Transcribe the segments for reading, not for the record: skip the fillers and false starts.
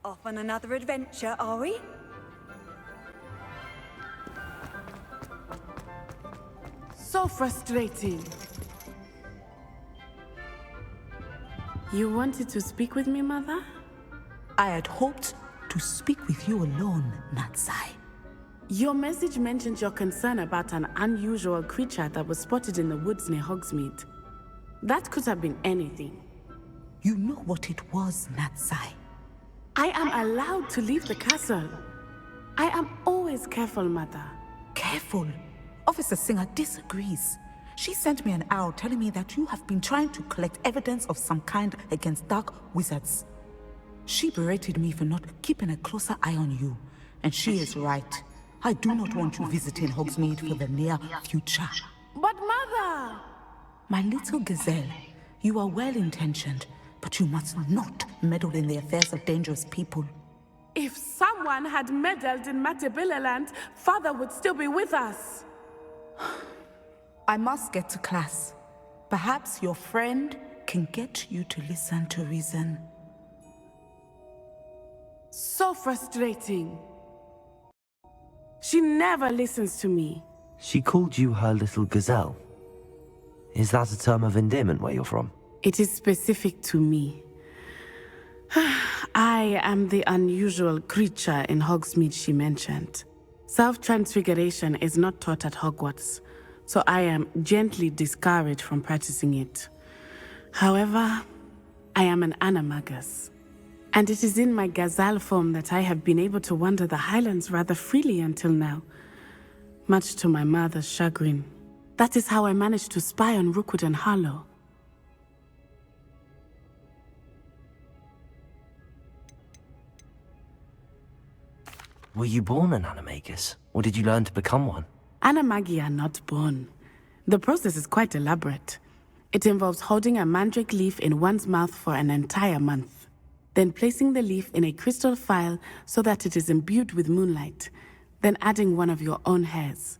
Off on another adventure, are we? So frustrating. You wanted to speak with me, Mother? I had hoped to speak with you alone, Natsai. Your message mentioned your concern about an unusual creature that was spotted in the woods near Hogsmeade. That could have been anything. You know what it was, Natsai. I am allowed to leave the castle. I am always careful, Mother. Careful. Officer Singer disagrees. She sent me an owl telling me that you have been trying to collect evidence of some kind against dark wizards. She berated me for not keeping a closer eye on you, and she is right. I do not want you visiting Hogsmeade for the near future. But Mother! My little gazelle, you are well-intentioned, but you must not meddle in the affairs of dangerous people. If someone had meddled in Matabeleland, Father would still be with us. I must get to class. Perhaps your friend can get you to listen to reason. So frustrating. She never listens to me. She called you her little gazelle. Is that a term of endearment where you're from? It is specific to me. I am the unusual creature in Hogsmeade she mentioned. Self-transfiguration is not taught at Hogwarts, so I am gently discouraged from practicing it. However, I am an animagus, and it is in my gazelle form that I have been able to wander the highlands rather freely until now, much to my mother's chagrin. That is how I managed to spy on Rookwood and Harlow. Were you born an animagus, or did you learn to become one? Animagi are not born. The process is quite elaborate. It involves holding a mandrake leaf in one's mouth for an entire month, then placing the leaf in a crystal phial so that it is imbued with moonlight, then adding one of your own hairs.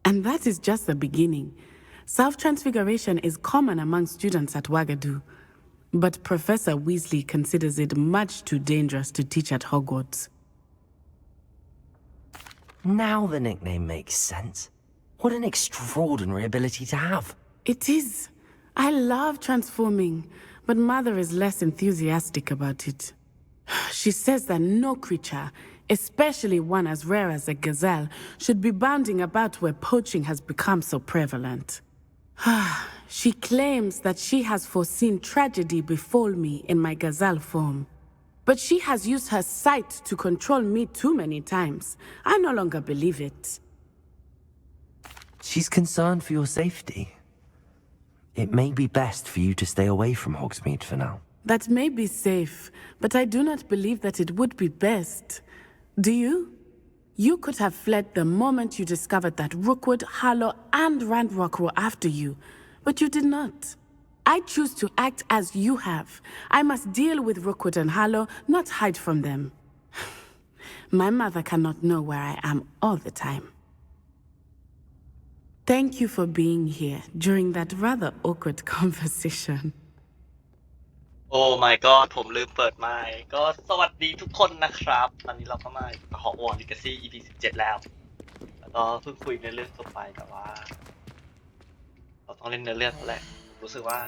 And that is just the beginning. Self-transfiguration is common among students at Wagadu, but Professor Weasley considers it much too dangerous to teach at Hogwarts. Now the nickname makes sense. What an extraordinary ability to have. It is. I love transforming, but Mother is less enthusiastic about it. She says that no creature, especially one as rare as a gazelle, should be bounding about where poaching has become so prevalent. She claims that she has foreseen tragedy befall me in my gazelle form. But she has used her sight to control me too many times. I no longer believe it. She's concerned for your safety. It may be best for you to stay away from Hogsmeade for now. That may be safe, but I do not believe that it would be best. Do you? You could have fled the moment you discovered that Rookwood, Harlow, and Ranrock were after you, but you did not. I choose to act as you have. I must deal with Rookwood and Harlow, not hide from them. My mother cannot know where I am all the time. Thank you for being here during that rather awkward conversation. Oh my god ผมลืมเปิดไมค์ก็สวัสดีทุกคนนะครับตอนนี้เราก็มาHogwarts Legacy Ep.17 แล้วก็เพิ่งคุยในเรื่องจบไปแต่ว่าเราต้องเล่นเนื้อเรื่องแล้วแหละรู้สึกว่า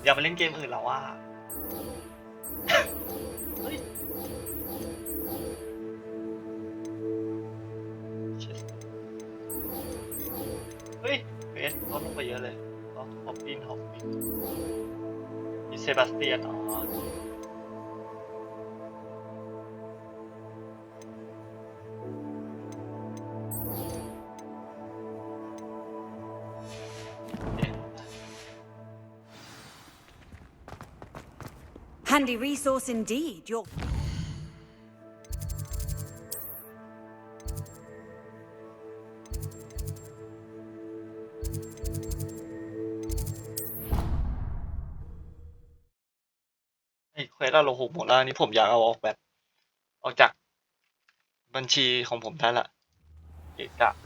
อยากไปเล่นเกมอื่นแล้วว่าเฮ้ยเวสลดลงไปเยอะเลยก็ฮอปปิ้นมีเซบาสเตียนHandy resource indeed. You're... เควสเราลงหกหมดแล้วนี่ผมอยากเอาออกแบบออกจากบัญชีของผมได้ละเอกะ เ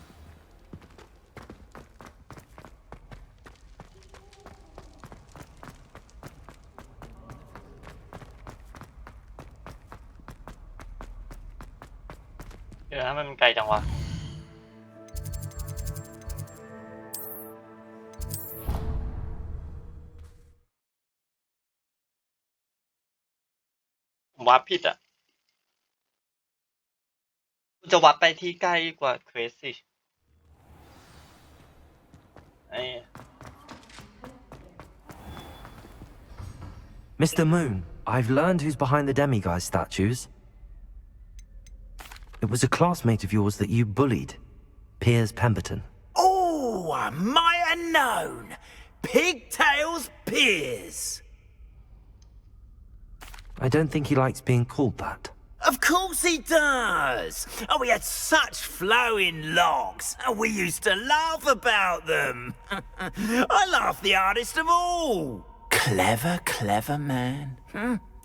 เดี๋ยวนะมันไกลจังวะผมวัดผิดอ่ะคุณจะวัดไปที่ใกล้กว่าเควสสิไอ้ Mr. Moon, I've learned who's behind the demiguise statues. It was a classmate of yours that you bullied, Piers Pemberton. Oh, I might have known. Pigtails Piers. I don't think he likes being called that. Of course he does. Oh, we had such flowing locks. Oh, we used to laugh about them. I laughed the hardest of all. Clever, clever man.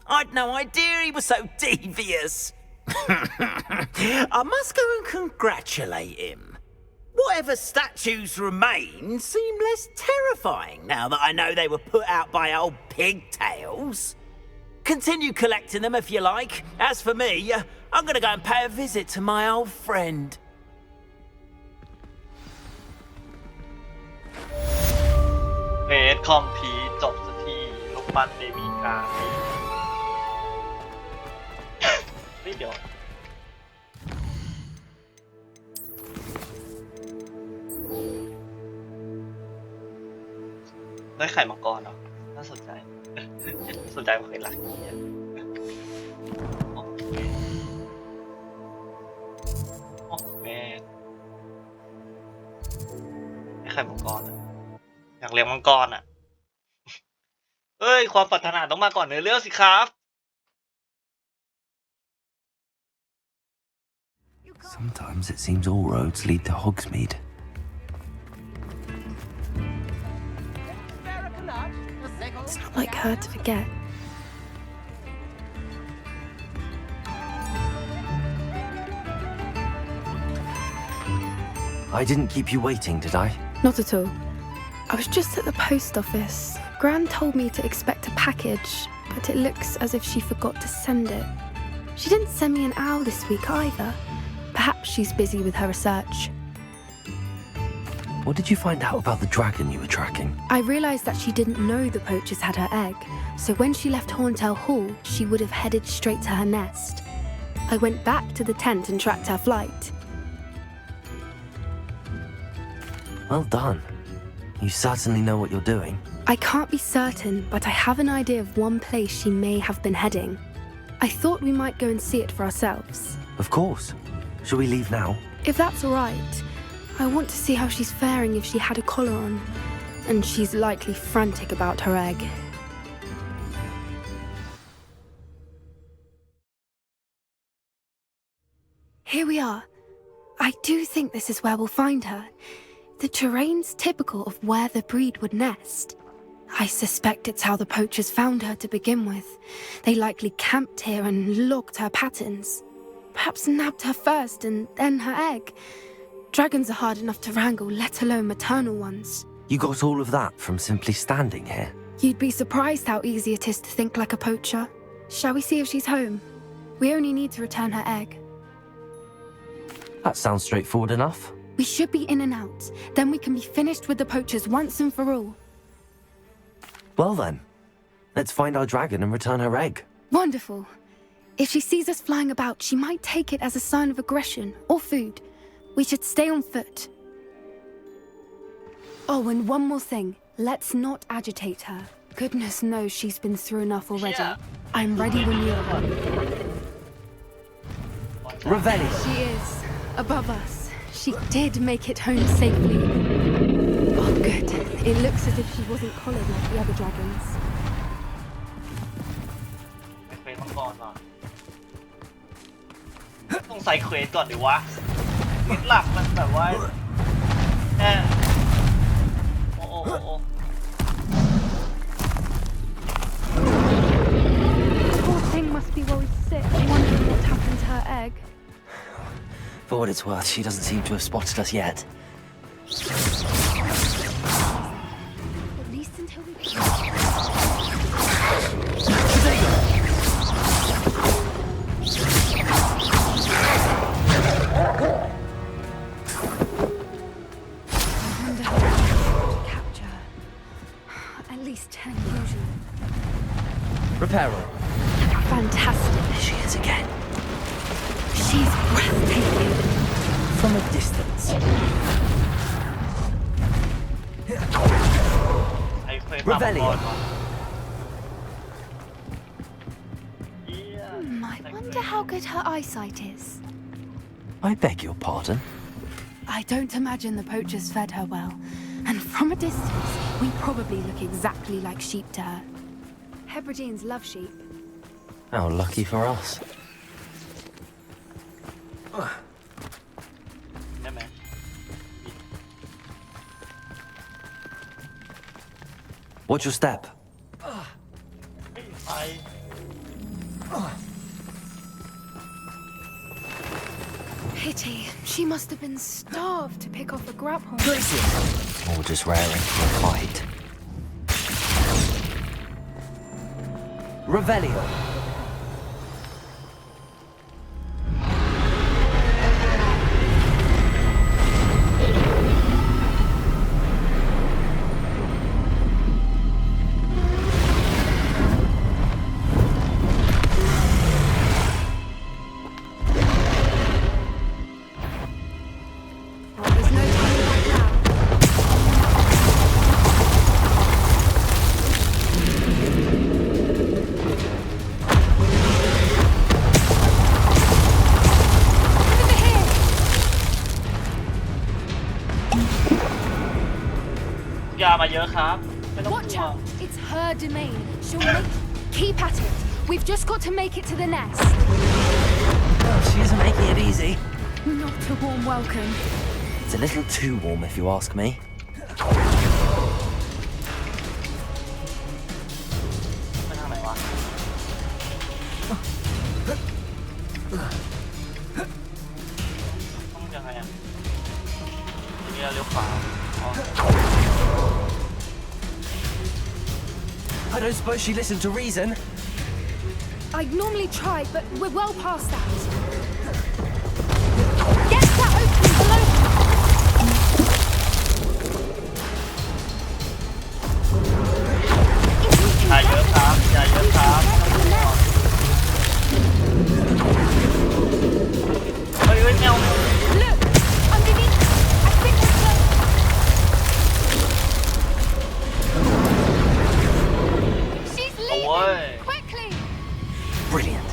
I'd no idea he was so devious. I must go and congratulate him. Whatever statues remain seem less terrifying now that I know they were put out by old pigtails. Continue collecting them if you like. As for me, I'm gonna go and pay a visit to my old friend. เฟสคอมพีจบสักทีลูกปั้นเดมีกาเดี๋ยวได้ไข่มังกรเหรอน่าสนใจสนใจกว่าเคยรักเนี่ยโอเคโอ้แม่ได้ไข่มังกรอยากเลี้ยงมังกรอ่ะเอ้ยความปรารถนาต้องมาก่อนเนื้อเรื่องสิครับ Sometimes it seems all roads lead to Hogsmeade. It's not like her to forget. I didn't keep you waiting, did I? Not at all. I was just at the post office. Gran told me to expect a package, but it looks as if she forgot to send it. She didn't send me an owl this week either. Perhaps she's busy with her research. What did you find out about the dragon you were tracking? I realised that she didn't know the poachers had her egg, so when she left Horntail Hall, she would have headed straight to her nest. I went back to the tent and tracked her flight. Well done. You certainly know what you're doing. I can't be certain, but I have an idea of one place she may have been heading. I thought we might go and see it for ourselves. Of course. Shall we leave now? If that's all right, I want to see how she's faring if she had a collar on. And she's likely frantic about her egg. Here we are. I do think this is where we'll find her. The terrain's typical of where the breed would nest. I suspect it's how the poachers found her to begin with. They likely camped here and logged her patterns. Perhaps nabbed her first and then her egg. Dragons are hard enough to wrangle, let alone maternal ones. You got all of that from simply standing here? You'd be surprised how easy it is to think like a poacher. Shall we see if she's home? We only need to return her egg. That sounds straightforward enough. We should be in and out. Then we can be finished with the poachers once and for all. Well then, let's find our dragon and return her egg. Wonderful. If she sees us flying about, she might take it as a sign of aggression or food. We should stay on foot. Oh, and one more thing. Let's not agitate her. Goodness knows she's been through enough already. Yeah. I'm ready when you are. Revelli! She is. Above us. She did make it home safely. Oh, good. It looks as if she wasn't collared like the other dragons. เควสมังกรก่อนต้องใส่เควสก่อนดิวะเควสหลักมันแบบว่าโอ้ Poor thing must be worried sick, wondering what happened to her egg. For what it's worth, she doesn't seem to have spotted us yet. At least until we... Reparo. Fantastic. There she is again. She's breathtaking. From a distance. ไอ้เคยปรับก่อนเหี้ย I wonder how good her eyesight is. I beg your pardon. I don't imagine the poachers fed her well. And from a distance, we probably look exactly like sheep to her. Hebrideans love sheep. How lucky for us. ได้ไหม Watch your step. ไป Pity. She must have been starved to pick off a grabhorn. Or just raring for a fight. Revelio. Well, there's no turning back now. Over here! ยามาเยอะครับไม่ต้อง Watch กลัว out! It's her domain. She'll make. Keep at it. We've just got to make it to the nest. Oh, she isn't making it easy. Not a warm welcome. It's a little too warm, if you ask me. ไปทางไหนวะต้องยังไงอ่ะทีนี้เราเลี้ยวขวาอ๋อ I don't suppose she listened to reason. I'd normally try, but we're well past that. Get that opening below. If we can ยาเยอะครับยาเยอะครับไม่ต้องกลัวเฮ้ยแมว Look! Underneath! I think we're close! She's โอ้ leaving! ย Quickly! Brilliant.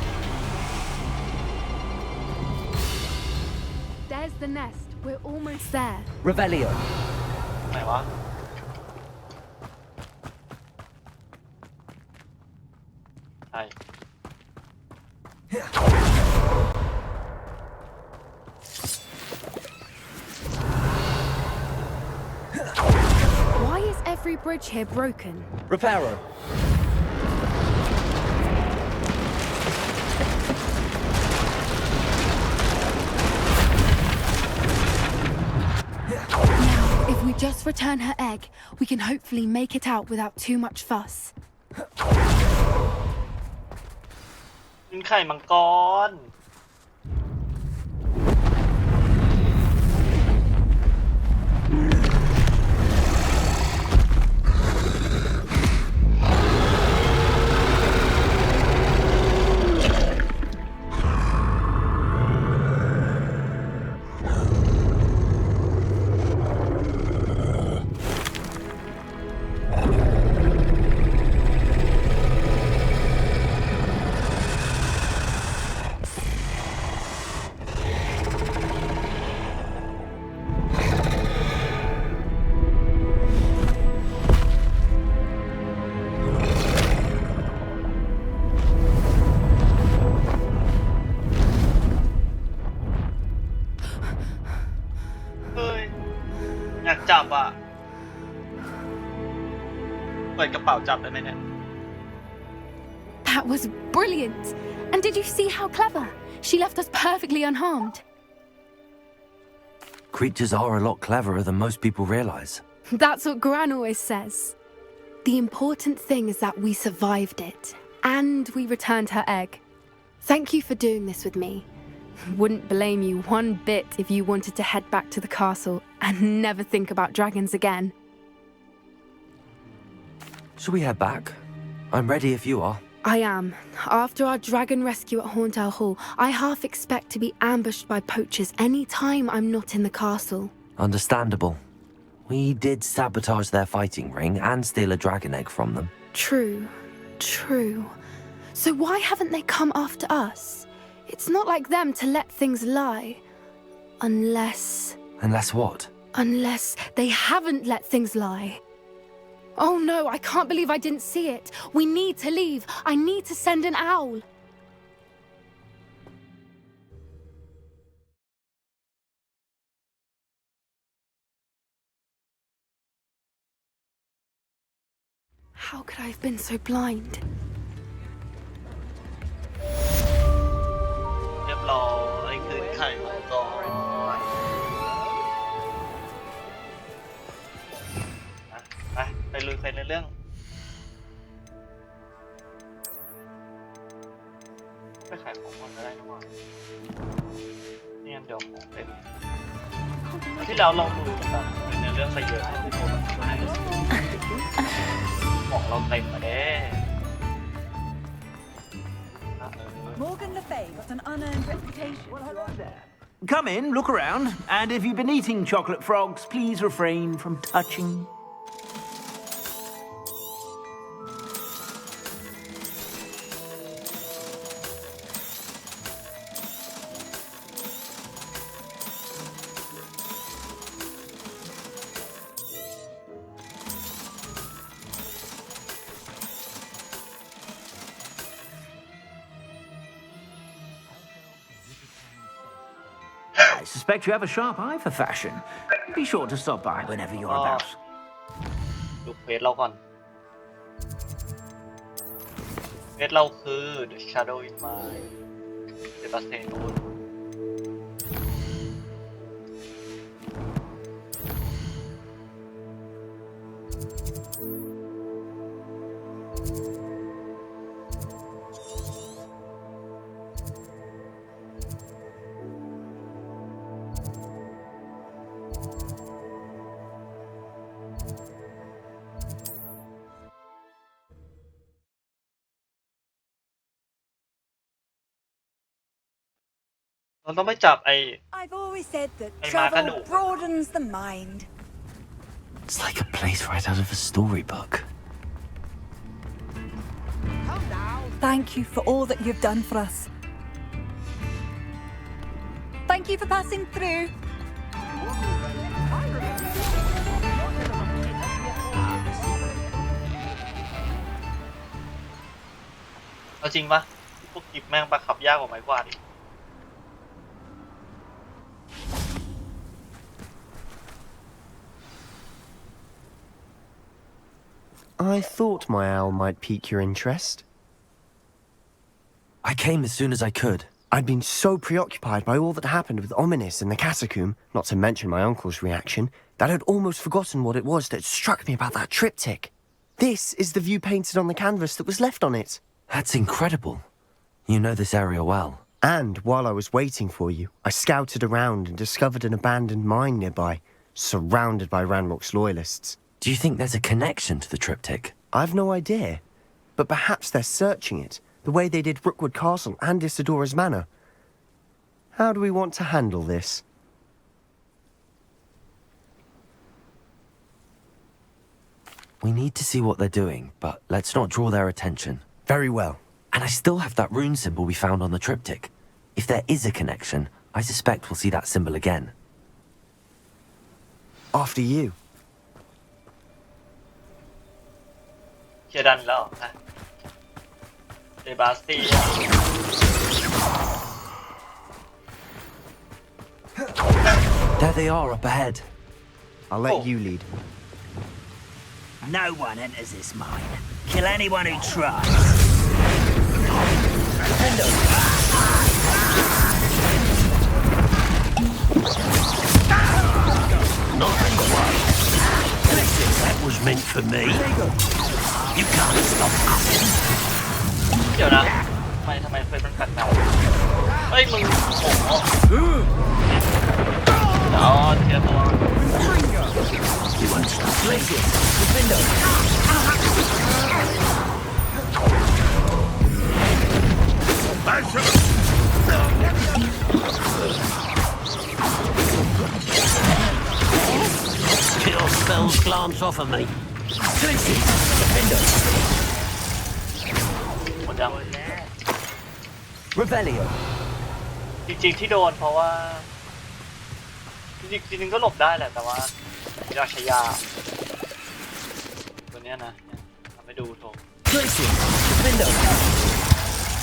There's the nest. We're almost there. Revelio. ไหนวะใช่ Why is every bridge here broken? Reparo. Now, if we just return her egg, we can hopefully make it out without too much fuss. กินไข่มังกร เฮ้ย อยากจับอ่ะ เปิดกระเป๋าจับได้ไหมเนี่ย That was brilliant! And did you see how clever? She left us perfectly unharmed. Creatures are a lot cleverer than most people realize. That's what Gran always says. The important thing is that we survived it, and we returned her egg. Thank you for doing this with me. Wouldn't blame you one bit if you wanted to head back to the castle and never think about dragons again. Shall we head back? I'm ready if you are. I am. After our dragon rescue at Hauntow Hall, I half expect to be ambushed by poachers any time I'm not in the castle. Understandable. We did sabotage their fighting ring and steal a dragon egg from them. True. So why haven't they come after us? It's not like them to let things lie. Unless what? Unless they haven't let things lie. Oh no, I can't believe I didn't see it. We need to leave. I need to send an owl. How could I have been so blind? เรียบร้อยคืนไข่มังกรไปลุยไปในเรื่องไปขายของก่อนก็ได้นะว่านี่งั้นเดี๋ยวของเต็มที่แล้วเราดูแบบในเรื่องไปเยอะที่ผมของเราเต็มมาเด้ Morgan Le Fay got an unearned reputation. Well, hello there. Come in, look around, and if you've been eating chocolate frogs, please refrain from touching. I suspect you have a sharp eye for fashion. Be sure to stop by whenever you're about. ดูเควสเราก่อนเควสเราคือ The Shadow in Mind เซบาสเตียนนูนเราต้องไปจับไอ้ I've always said that Hey, travel Mark, I know. broadens the mind. It's like a place right out of a storybook. Thank you for all that you've done for us. Thank you for passing through. เอาจริงปะพวกกิบแม่งประคับยากกว่าไม้กวาดอีก I thought my owl might pique your interest. I came as soon as I could. I'd been so preoccupied by all that happened with Ominis and the catacomb, not to mention my uncle's reaction, that I'd almost forgotten what it was that struck me about that triptych. This is the view painted on the canvas that was left on it. That's incredible. You know this area well. And while I was waiting for you, I scouted around and discovered an abandoned mine nearby, surrounded by Ranrock's loyalists. Do you think there's a connection to the triptych? I've no idea, but perhaps they're searching it, the way they did Rookwood Castle and Isidora's Manor. How do we want to handle this? We need to see what they're doing, but let's not draw their attention. Very well. And I still have that rune symbol we found on the triptych. If there is a connection, I suspect we'll see that symbol again. After you. เชียร์ดันแล้วนะเซบาสเตียน There they are up ahead. I'll let Oh. you lead. No one enters this mine. Kill anyone who tries. That was meant for me. You can't stop us. เดี๋ยวนะทำไมเฟซมันแปลกๆเฮ้ยมึงโอ้โหอ๋อเทียร์ตัว You won't stop me. Arm's glance off of me. Listen, defender. หมดยัง Revelio. จริงๆที่โดนเพราะว่าจริงๆก็หลบได้แหละแต่ว่าราชยาตัวเนี้ยนะทำให้ดูโถ Listen, defender.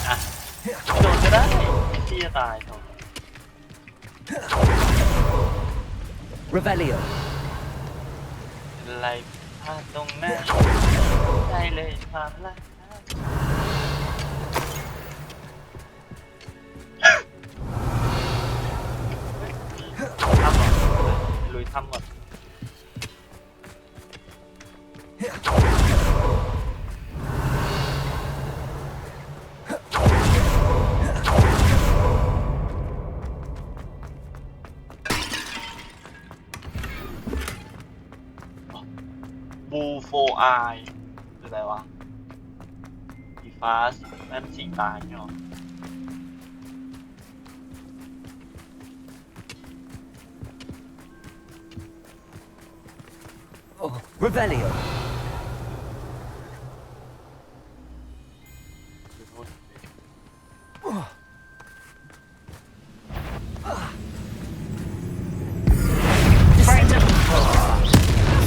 อ่ะโดนก็ได้ที่จะตายโถ Revelio. อะไรพลาดตรงหน้าได้เลยความรักทำก่อนลุยทำก่อน บูโฟไอคืออะไรวะสีฟ้านั่นสีตายเนาะ Revelio.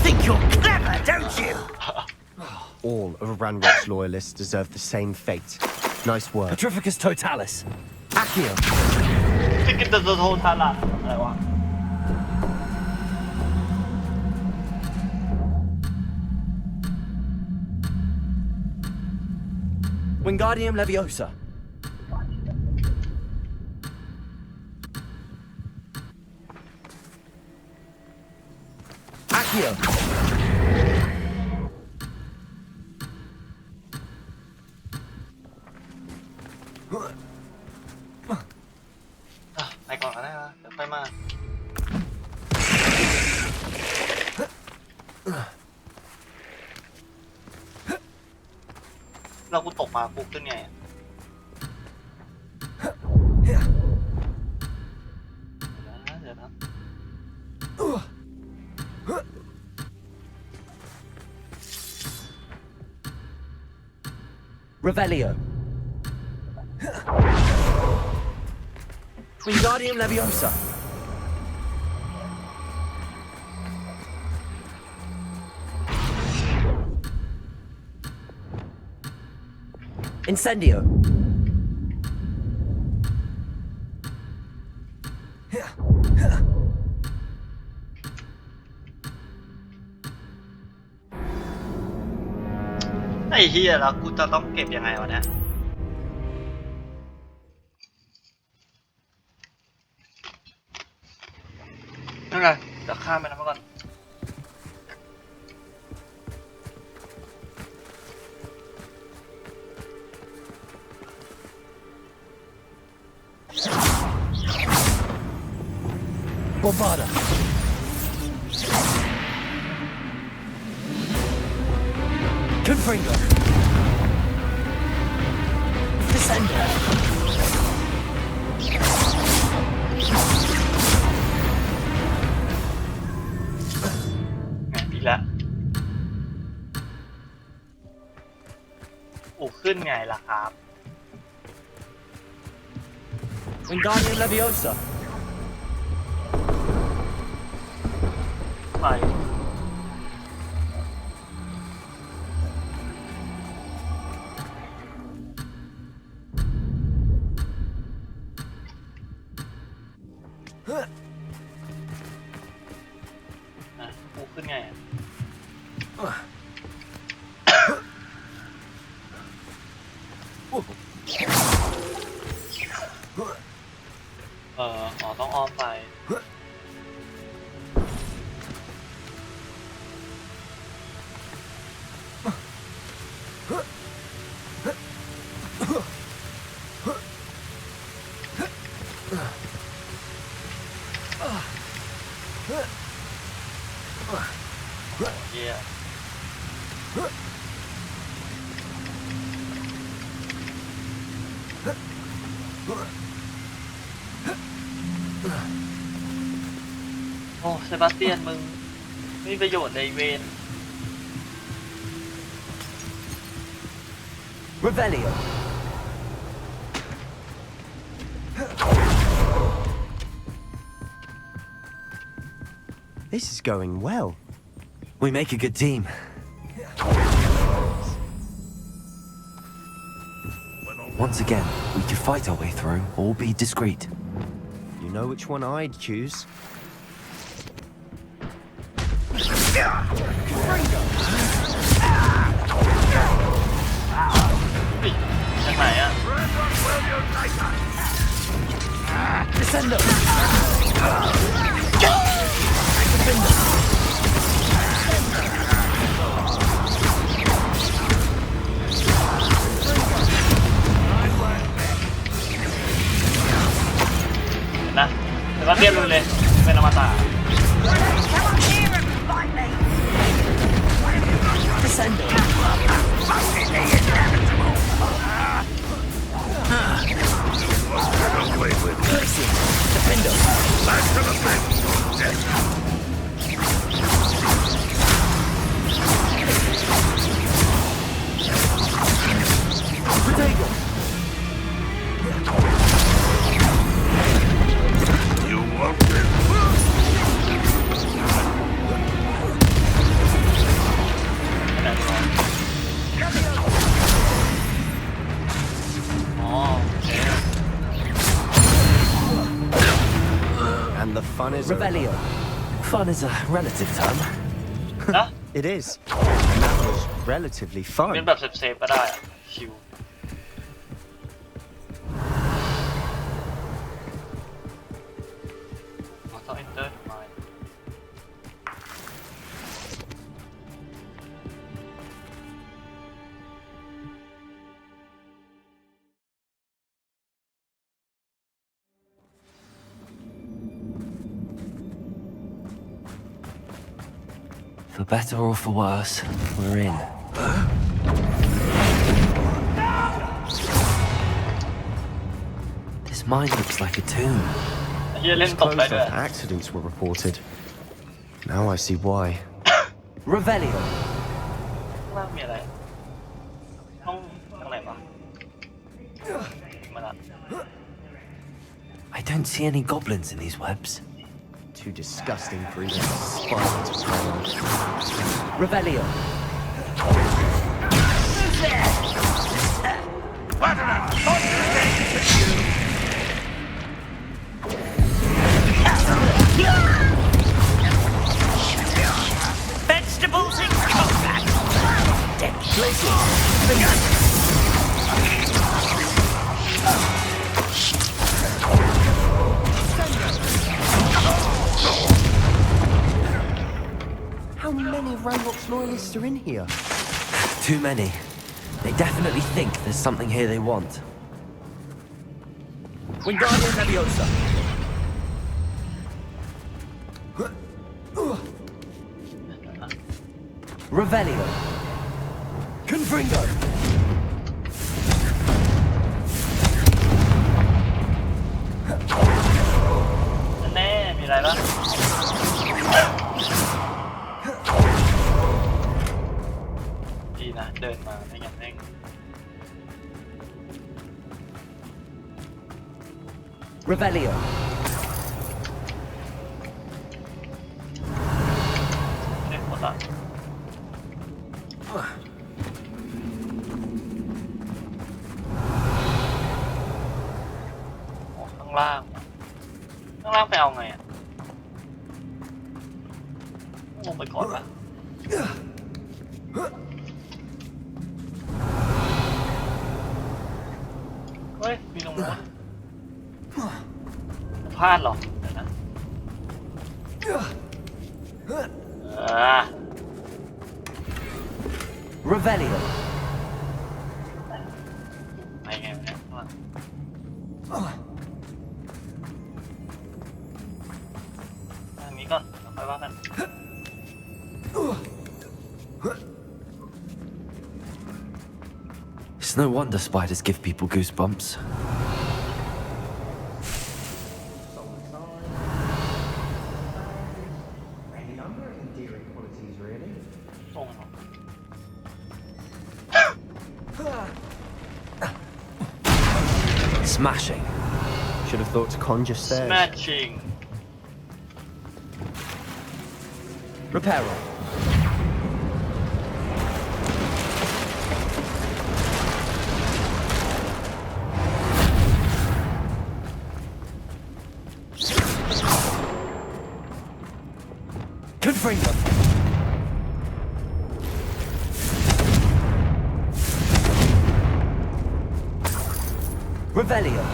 'Think you're clever, don't you? All of Ranrock's loyalists deserve the same fate. Nice work. Petrificus totalis. Accio. ฟิกเกอร์โททารัสอะไรวะ Wingardium Leviosa. Accio. ไปก่อนก็ได้นะเดี๋ยวค่อยมาเรากูตกมากูขึ้นไงอะเดี๋ยวนะ Revelio. Wingardium Leviosa. Incendio. ไอ้เฮียแล้วกูจะต้องเก็บยังไงวะเนี่ยนั่นไงเดี๋ยวข้ามไปนะเมื่อก่อนBombarda. Confringo. Descender. อีกแล้วขึ้นไงล่ะครับ Wingardium Leviosa. ไปกูขึ้นไงอ่ะอ๋อต้องอ้อมไปเยี่ยโอ้เซบาสเตียนมึง ไม่มีประโยชน์เลยเวน Revelio. This is going well. We make a good team. Once again, we could fight our way through or be discreet. You know which one I'd choose. จากไหนอ่ะ Descendo. นะแต่ว่าเรียบรู้เลยเป็นอมตะ Descendo. Defendo. Protego. You won't get อ๋อโอเค And the fun is over. Revelio. Fun is a relative term. นะ It is. And that was relatively เป็น fun. แบบเซฟๆก็ได้อะคิวอ๋อต้อง enter ทำไม For better or for worse, we're in. This mine looks like a tomb. เฮียเล่น It's ตก closed ได้ด้วย after accidents were reported. Now I see why. Revelio. ข้างล่างมีอะไรห้องข้างไหนวะมาละ I don't see any goblins in these webs. Too disgusting for even a spider to play on. Revelio. Vegetables in combat. Dead places. How many Ranrock's loyalists are in here? Too many. They definitely think there's something here they want. Wingardium Leviosa. Revelio. Confringo. แน่มีอะไรบ้างดีนะเดินมาไม่งั้นแม่ง Revelio. เล่นหมดละโอ้ข้างล่างไปเอาไงอ่ะลงไปก่อนปะเฮ้ยมีลงนู้นพลาดหรอเดี๋ยวนะRevelio. ไปไงวะเนี่ยอันนี้ก่อนแล้วค่อยว่ากัน It's no wonder spiders give people goosebumps. Smashing. Should have thought to conjure stairs. Smashing Reparo. Confringo. Revelio.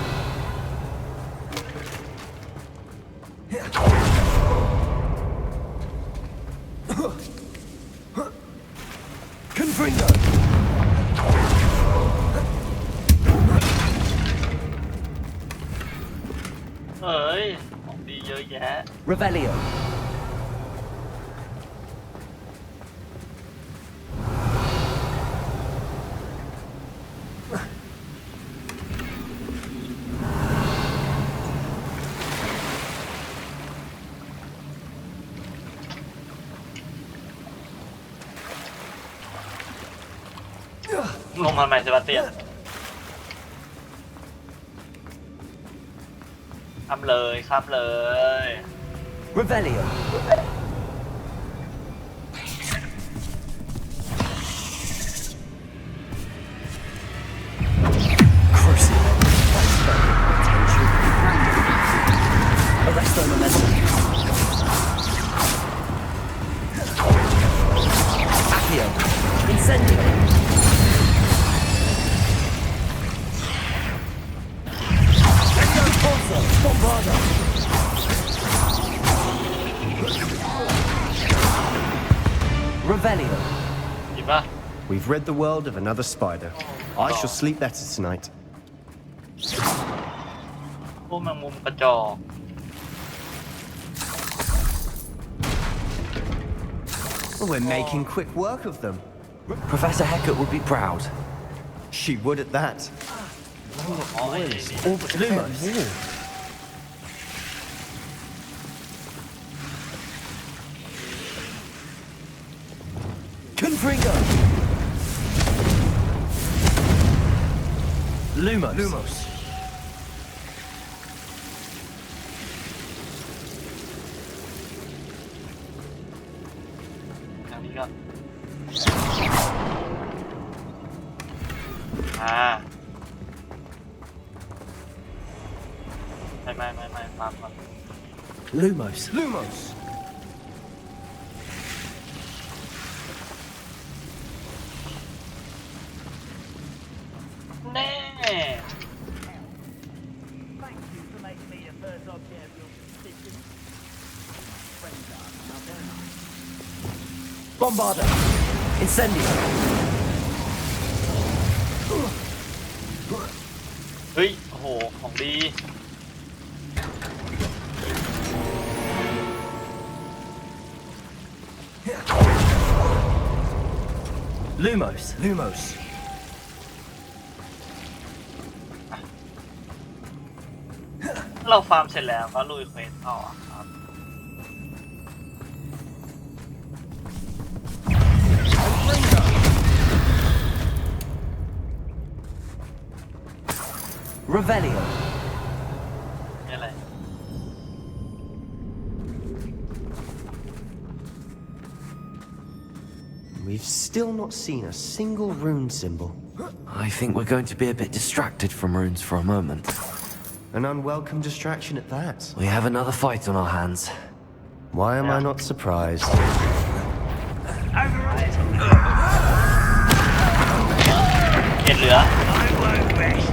Confringo. เอ้ยของดีเยอะแยะ Revelio.ลงมาใหม่เซบาสเตียนข้ามเลยข้ามเลย Revelio. Crucible. Arresto momentum. Accio. Incendio. Bombardo. Revelio. ดีป่ะ We've rid the world of another spider. I shall sleep better tonight. พวกแมงมุมกระจอก Well, we're making quick work of them. Professor Hecat would be proud. She would at that. อ๋อไอ้นี่ All but Lumos. Confringo. Lumos. ทางนี้ก็ไม่ฟังก่อน Lumos. Lumos. แน่ Bombardo. Incendio. เฮ้ยโอ้โหของดี Lumos. เราฟาร์มเสร็จแล้วก็ลุยเควสต่อครับ Revelio. นี่อะไร We've still not seen a single rune symbol. I think we're going to be a bit distracted from runes for a moment. An unwelcome distraction at that. We have another fight on our hands. Why am I not surprised? เห็นเหลือ I won't rest.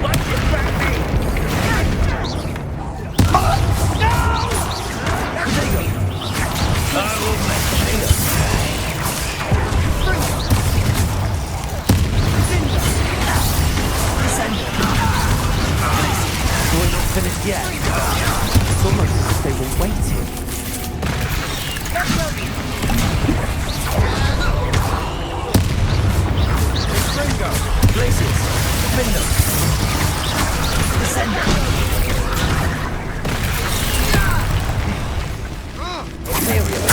Watch it from me. I will make it. We're not finished yet. It's almost as if they were waiting. Blazes. Defender. Descender. Imperial.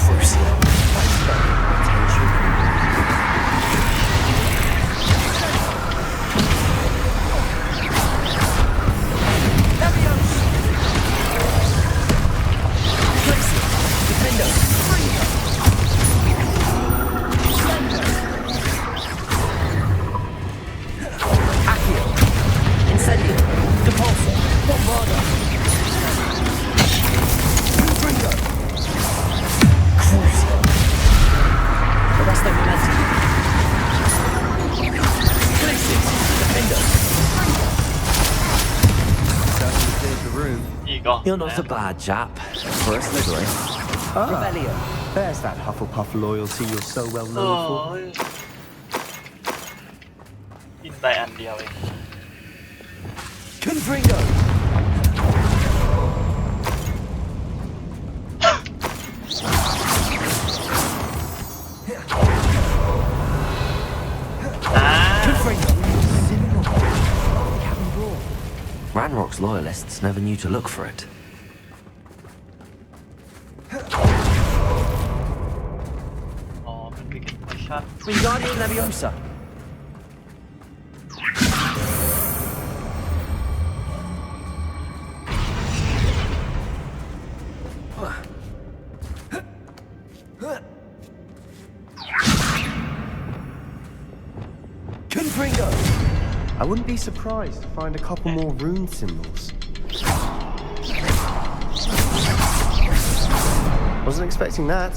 Crucial. Crucio. Arrest their momentum. Places. Defender. Certainly cleared the room. อีกก็ You're not a bad chap. For a slithery. Rebellion. There's that Hufflepuff loyalty you're so well โอ้ known for. ยกินไปอันเดียวเอง Confringo. Ranrock's loyalists never knew to look for it. อ๋อเป็นวิกฤตชั่น Wingardium Leviosa. Confringo. I wouldn't be surprised to find a couple more rune symbols. Wasn't expecting that.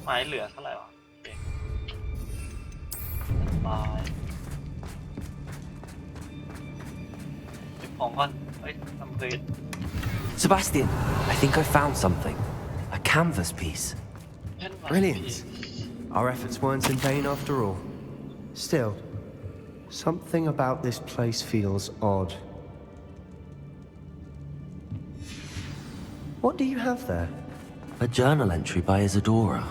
ไม้เหลือเท่าไหร่วะเก่งบายเก็บของก่อนเฮ้ยทำเควส Sebastian, I think I found something. A canvas piece. Brilliant. Our efforts weren't in vain after all. Still, something about this place feels odd. What do you have there? A journal entry by Isadora.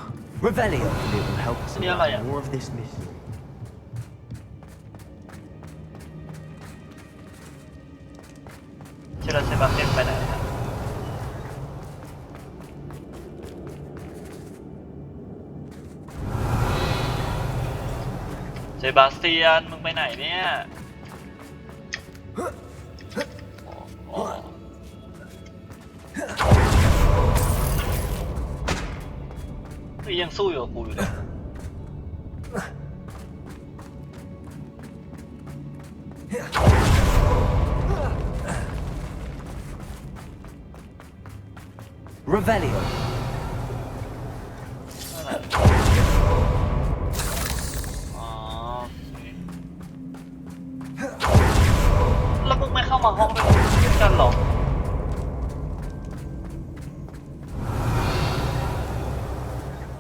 Revelio. It will help us Yeah, unravel yeah. more of this mystery. เชลเซบาสเตียนไปไหนครับเซบาสเตียนมึงไปไหนเนี่ยอ๋อคือยังสู้อยู่กับกูอยู่เลย Revelio. อ๋อโอเคแล้วมึงไม่เข้ามาห้องด้วยกันหรอ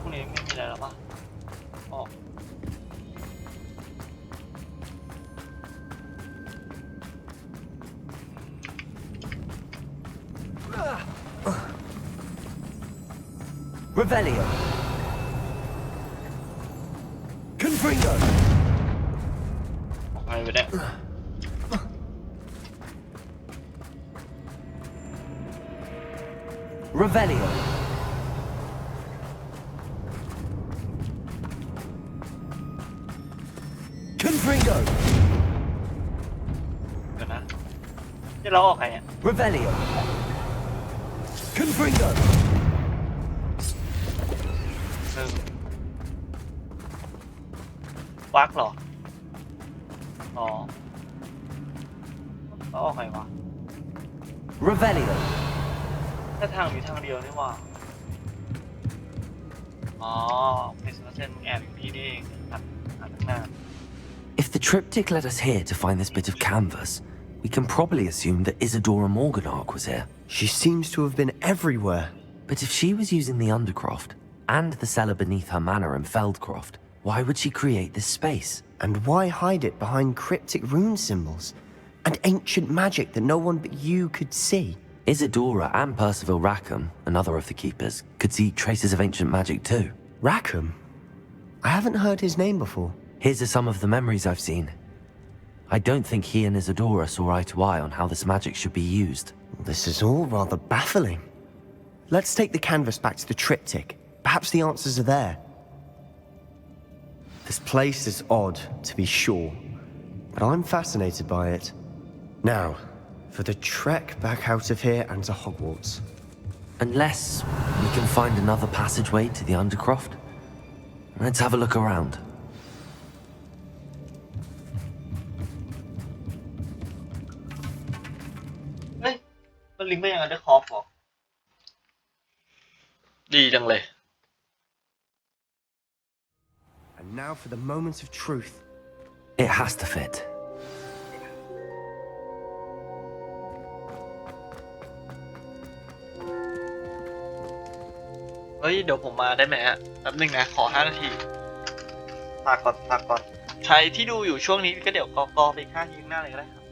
พรุ่งนี้ไม่มีอะไรแล้วปะอ๋อ Revelio. Confringo. ออกไปไปเนี่ย Revelio. Confringo. เดี๋ยวนะที่เราออกไงอ่ะ Revelio. Confringo. วักเหรอ อ๋อเราออกไงวะ Revelio. แค่ทางมีทางเดียวนี่หว่าอ๋อเพชรเซนมึงแอบอยู่นี่เองหันตั้งนาน If the triptych led us here to find this bit of canvas, we can probably assume that Isadora Morganark was here. She seems to have been everywhere. But if she was using the Undercroft and the cellar beneath her manor in Feldcroft, why would she create this space? And why hide it behind cryptic rune symbols? And ancient magic that no one but you could see? Isadora and Percival Rackham, another of the keepers, could see traces of ancient magic too. Rackham? I haven't heard his name before. Here's some of the memories I've seen. I don't think he and Isadora saw eye to eye on how this magic should be used. This is all rather baffling. Let's take the canvas back to the triptych. Perhaps the answers are there. This place is odd, to be sure, but I'm fascinated by it. Now, for the trek back out of here and to Hogwarts. Unless we can find another passageway to the Undercroft. Let's have a look around. ลิงก์ไม่ยังอันเดอร์คอร์ฟหรอดีจังเลย And now for the moments of truth. It has to fit. เฮ้ยเดี๋ยวผมมาได้ไหมฮะแป๊บนึงนะขอ5 นาทีฝากก่อนใครที่ดูอยู่ช่วงนี้ก็เดี๋ยวกอไปอีก5 ทีข้างหน้าเลยก็ได้ครับ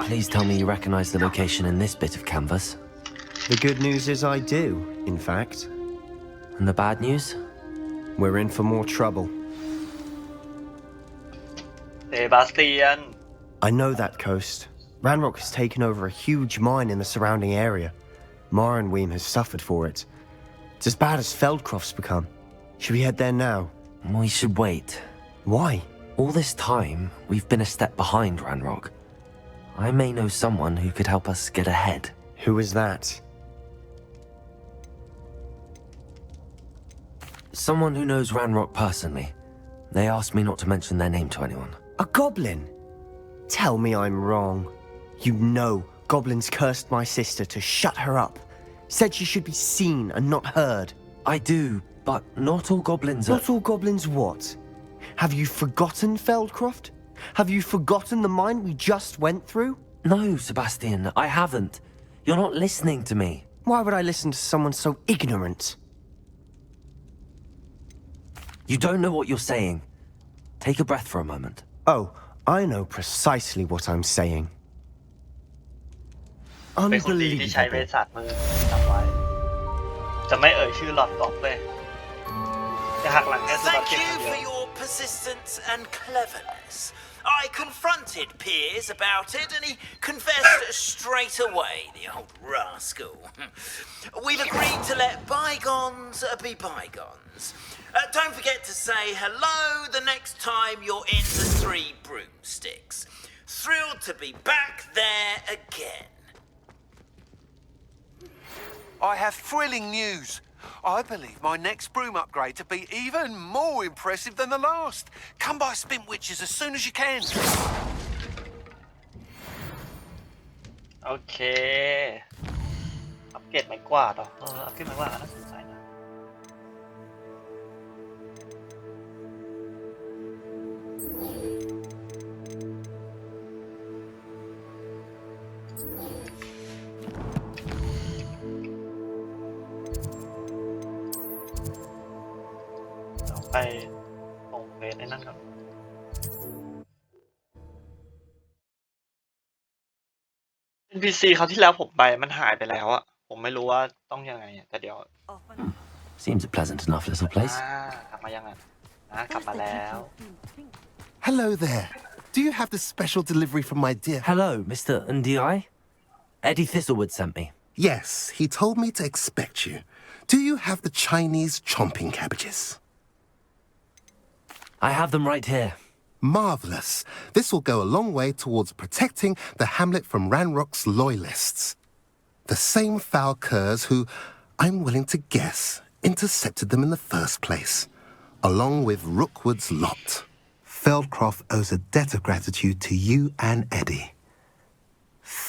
Please tell me you recognize the location in this bit of canvas. The good news is I do, in fact. And the bad news? We're in for more trouble. เซบาสเตียน I know that coast. Ranrock has taken over a huge mine in the surrounding area. Morinweem has suffered for it. It's as bad as Feldcroft's become. Should we head there now? We should wait. Why? All this time, we've been a step behind Ranrock. I may know someone who could help us get ahead. Who is that? Someone who knows Ranrock personally. They asked me not to mention their name to anyone. A goblin? Tell me I'm wrong. You know goblins cursed my sister to shut her up. Said she should be seen and not heard. I do, but not all goblins are... Not all goblins what? Have you forgotten Feldcroft? Have you forgotten the mine we just went through? No, Sebastian, I haven't. You're not listening to me. Why would I listen to someone so ignorant? You don't know what you're saying. Take a breath for a moment. Oh, I know precisely what I'm saying. เป็นคนดีที่ใช้เวชศาสตร์มือจำไว้จะไม่เอ่ยชื่อหลอดก๊อกเลยจะหักหลังแค่สบัด Thank เก็บ you คนเดี for ยว your persistence and cleverness. I confronted Piers about it, and he confessed straight away, the old rascal. We've agreed to let bygones be bygones. Don't forget to say hello the next time you're in the Three Broomsticks. Thrilled to be back there again. I have thrilling news. I believe my next broom upgrade to be even more impressive than the last. Come by Spintwitches as soon as you can. โอเคอัปเกรดไม้กวาดเหรออัปเกรดไม้กวาดน่าสนใจนะไปส่งเฟซในนั่นก่อน NPC เขาที่แล้วผมไปมันหายไปแล้วอะผมไม่รู้ว่าต้องยังไงแต่เดี๋ยว Seems a pleasant enough little place. กลับมายังไงกลับมาแล้ว Hello there. Do you have the special delivery from my dear... Hello, Mr. Ndi? Eddie Thistlewood sent me. Yes, he told me to expect you. Do you have the Chinese chomping cabbages? I have them right here. Marvelous. This will go a long way towards protecting the hamlet from Ranrock's loyalists. The same foul curs who, I'm willing to guess, intercepted them in the first place, along with Rookwood's lot. Feldcroft owes a debt of gratitude to you and Eddie.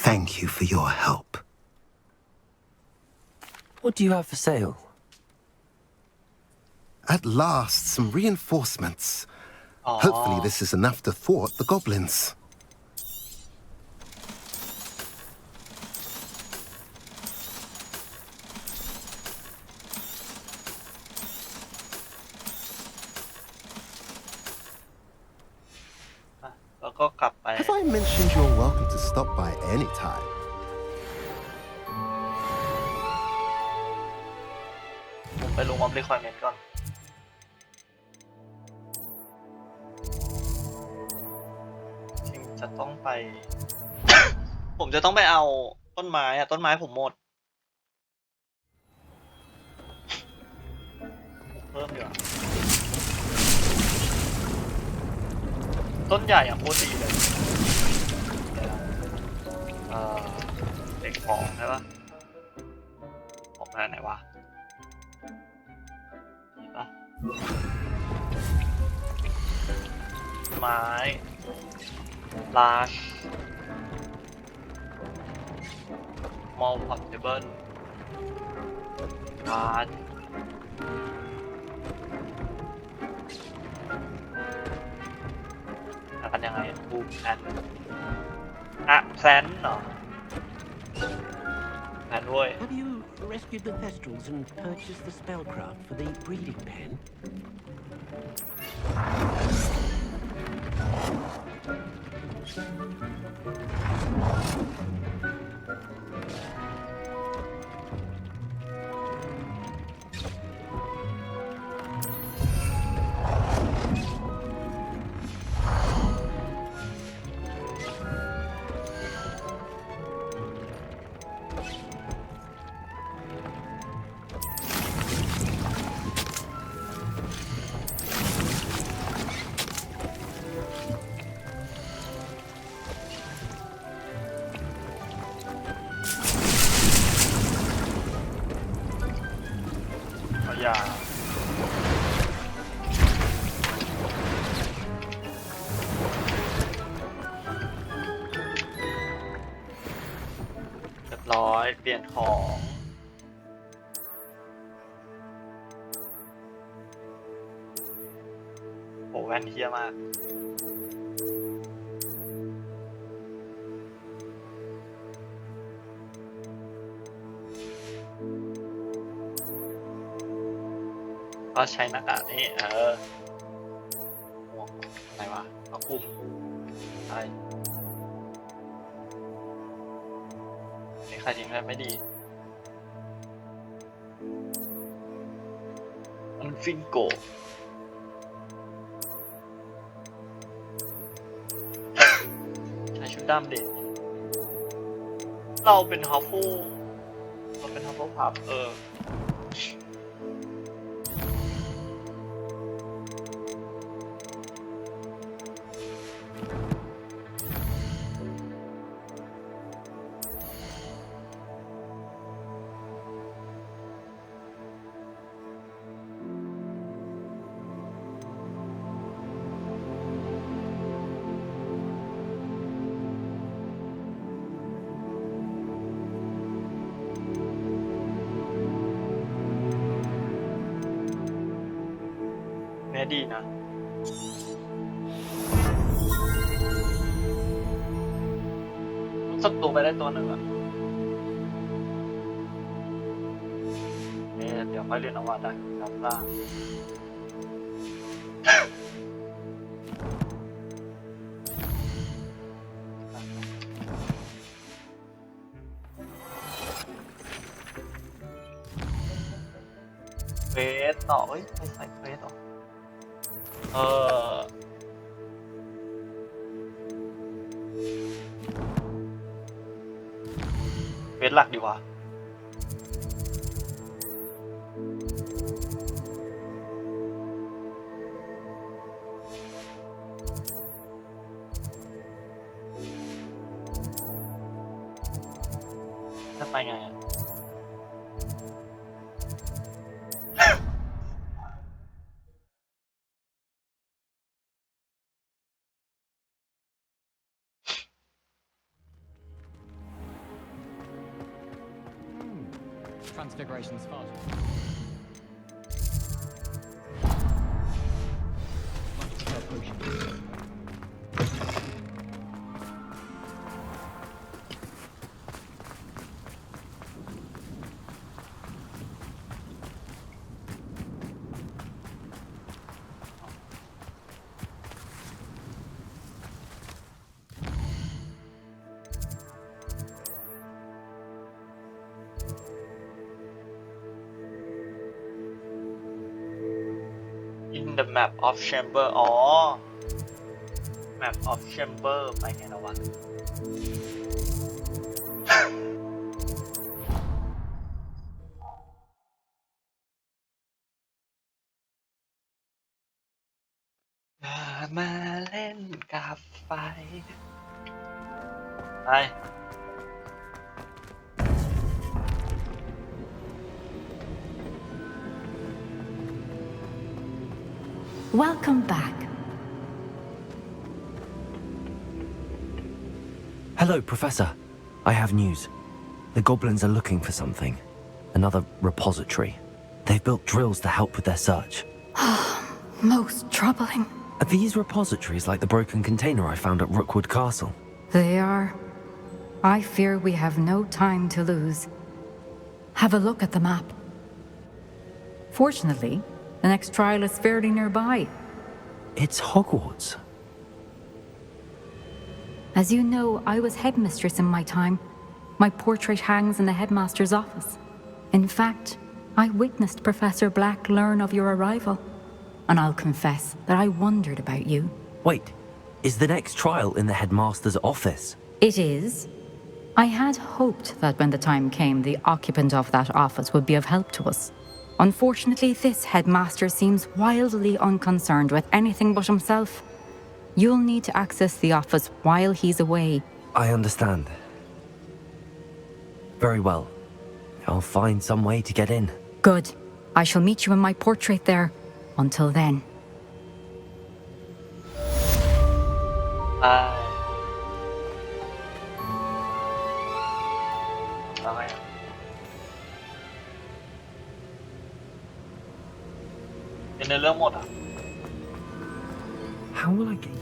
Thank you for your help. What do you have for sale? At last, some reinforcements. Hopefully this is enough to thwart the goblins. Have I mentioned you're welcome to stop by any time? ผมไปลงมอบ requirement ก่อนจริงจะต้องไป ผมจะต้องไปเอาต้นไม้อะต้นไม้ผมหมดเพิ่มดีกว่าต้นใหญ่อะโคตรดีเลยเด็กของใช่ปะของมาไหนวะนี่ปะไม้ลาชมอลพอร์เทเบิลการ์ดกันยังไงบูมแพนแพลนเหรอแพลนเว้ย Have you rescued the Thestrals and purchased the spellcraft for the breeding pen? อย่าเรียบร้อยเปลี่ยนของโหแว่นเฮี้ยมากก็ใช้หน้ากากนี่หมวกอะไรวะก็คุมอะไรนี่ใครทิ้งได้ไม่ดีมันฟิงโกใช้ชุดดำเด็กเราเป็นฮัฟฟูพับดีนะสักตัวไปได้ตัวหนึ่งอ่ะเดี๋ยวค่อยเรียนอวตารครับล่างเฟสต่อเฮ้ยไม่ใส่เฟสต่อเฟสหลักดีกว่าจะไปไงอ่ะTransfiguration's far. In the map of chamber อ๋อ map of chamber ไปไงแล้ววะมาเล่นกับไฟไป Welcome back. Hello, Professor. I have news. The goblins are looking for something. Another repository. They've built drills to help with their search. Most troubling. Are these repositories like the broken container I found at Rookwood Castle? They are. I fear we have no time to lose. Have a look at the map. Fortunately, the next trial is fairly nearby. It's Hogwarts. As you know, I was headmistress in my time. My portrait hangs in the headmaster's office. In fact, I witnessed Professor Black learn of your arrival. And I'll confess that I wondered about you. Wait, is the next trial in the headmaster's office? It is. I had hoped that when the time came, the occupant of that office would be of help to us. Unfortunately, this headmaster seems wildly unconcerned with anything but himself. You'll need to access the office while he's away. I understand. Very well. I'll find some way to get in. Good. I shall meet you in my portrait there. Until then. แล้วไงเป็นในเรื่องหมดอ่ะ How will I get?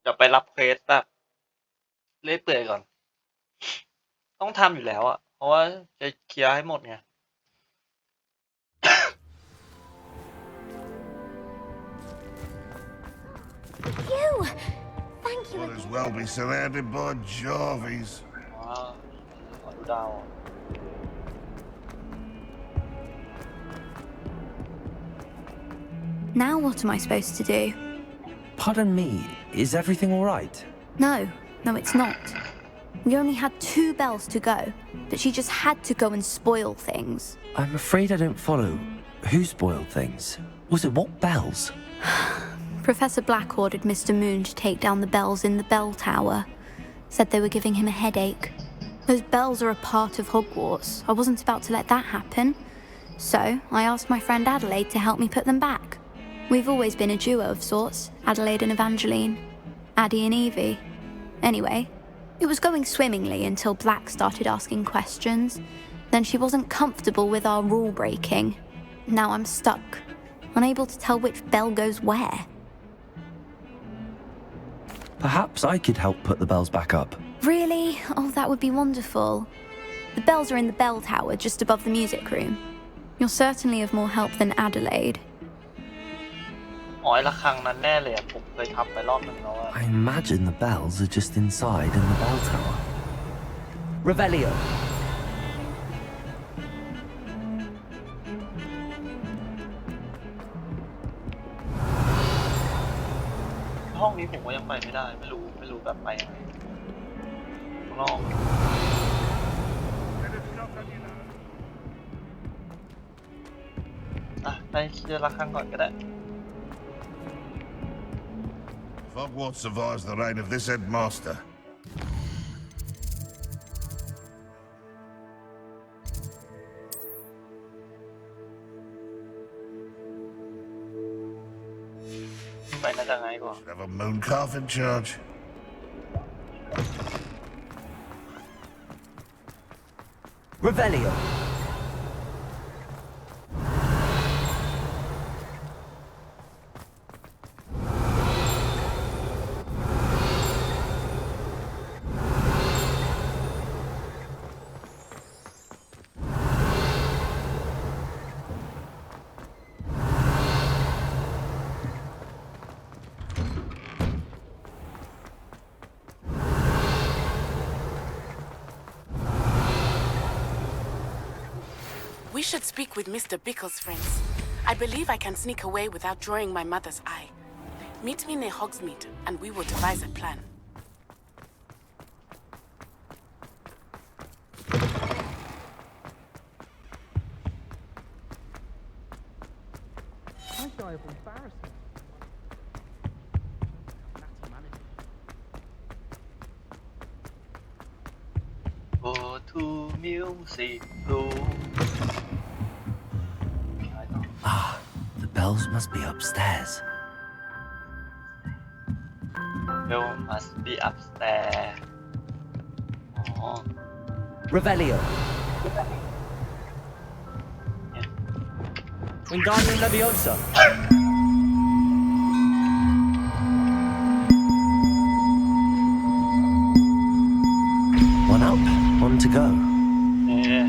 จะไปรับเควสแบบเรื่อยเปื่อยก่อน ต้องทำอยู่แล้วอ่ะ เพราะว่าจะเคลียร์ให้หมดไง You! Thank you. Might as well be surrounded by Jarvies. ว้าวขอดูดาวอ่ะ Now what am I supposed to do? Pardon me, is everything all right? No, it's not. We only had 2 bells to go, but she just had to go and spoil things. I'm afraid I don't follow. Who spoiled things? Was it what bells? Professor Black ordered Mr. Moon to take down the bells in the bell tower. Said they were giving him a headache. Those bells are a part of Hogwarts. I wasn't about to let that happen. So I asked my friend Adelaide to help me put them back. We've always been a duo of sorts, Adelaide and Evangeline. Addie and Evie. Anyway, it was going swimmingly until Black started asking questions. Then she wasn't comfortable with our rule breaking. Now I'm stuck, unable to tell which bell goes where. Perhaps I could help put the bells back up. Really? Oh, that would be wonderful. The bells are in the bell tower just above the music room. You're certainly of more help than Adelaide. อ๋อไอ้ระฆังนั้นแน่เลยอ่ะ ผมเคยทำไปรอบหนึ่งแล้วอ่ะ I imagine the bells are just inside in the bell tower. Revelio. ห้องนี้ผมก็ยังไปไม่ได้ ไม่รู้แบบไปยังไงข้างนอกอ่ะไปเคลียร์ระฆังก่อนก็ได้ Hogwarts survives the reign of this headmaster. Should have a moon calf in charge. Revelio. We should speak with Mr. Bickle's friends. I believe I can sneak away without drawing my mother's eye. Meet me near Hogsmeade, and we will devise a plan. I die of embarrassment. Go to music room. Ah, the bells must be upstairs. Bell must be upstairs. Oh. Revelio. Wingardium Leviosa. One up, one to go. Yeah.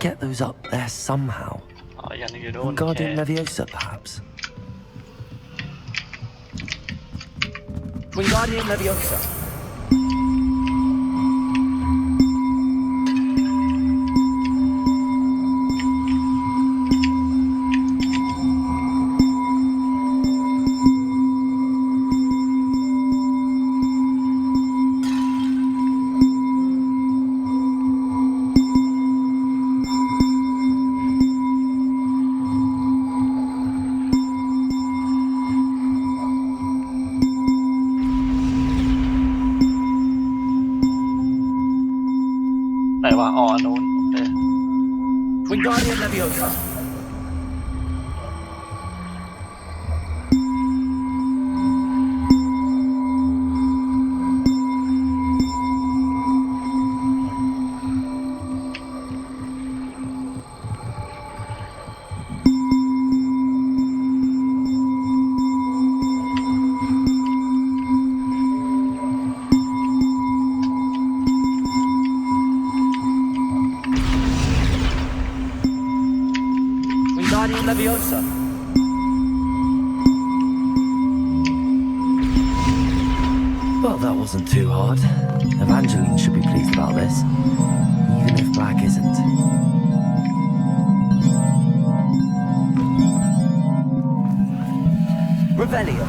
get those up there somehow. อ๋ออย่างนึงอยู่โน่น Guardian Leviosa, perhaps. Wingardium Leviosa. Wingardium Leviosa. Wingardium Leviosa. Well, that wasn't too hard. Evangeline should be pleased about this, even if Black isn't. Revelio.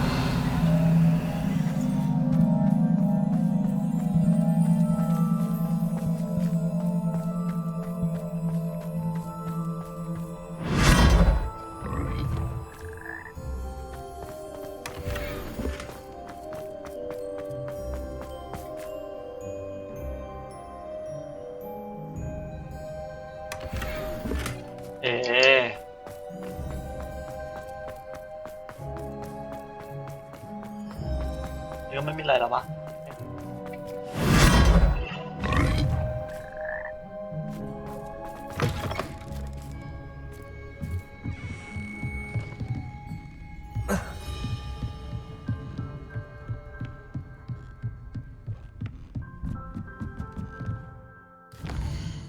Eh. เดี๋ยวไม่มีอะไรแล้วปะ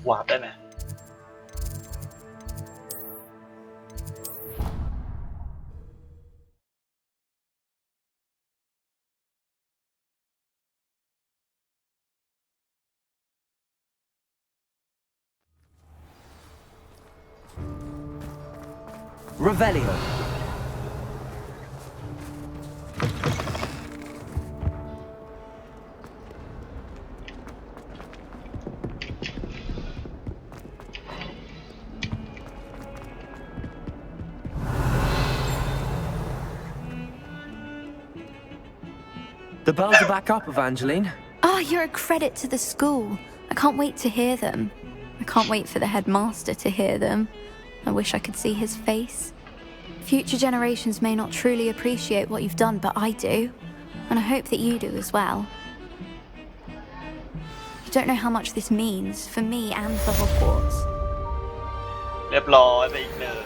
วาร์ปได้ไหมRevelio. The bells are back up, Evangeline. Oh, you're a credit to the school. I can't wait to hear them. I can't wait for the headmaster to hear them. I wish I could see his face. Future generations may not truly appreciate what you've done, but I do. And I hope that you do as well. You don't know how much this means for me and for Hogwarts. เรียบร้อยไปอีกหนึ่ง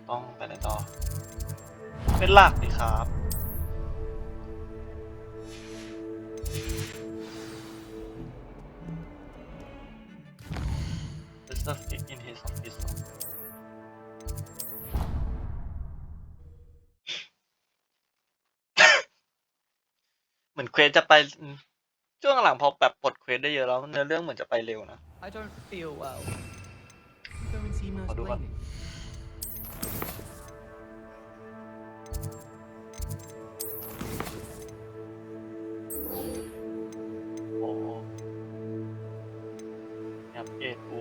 ต้องไปไหนต่อเป็นหลักดิครับ The stuff in his office เหมือนเควสจะไปช่วงหลังพอแบบปลดเควสได้เยอะแล้วเนื้อเรื่องเหมือนจะไปเร็วนะ I don't feel well. Go and see Nurse ขอดูก่อน Blaney. โอ้ยับเอ็ดอู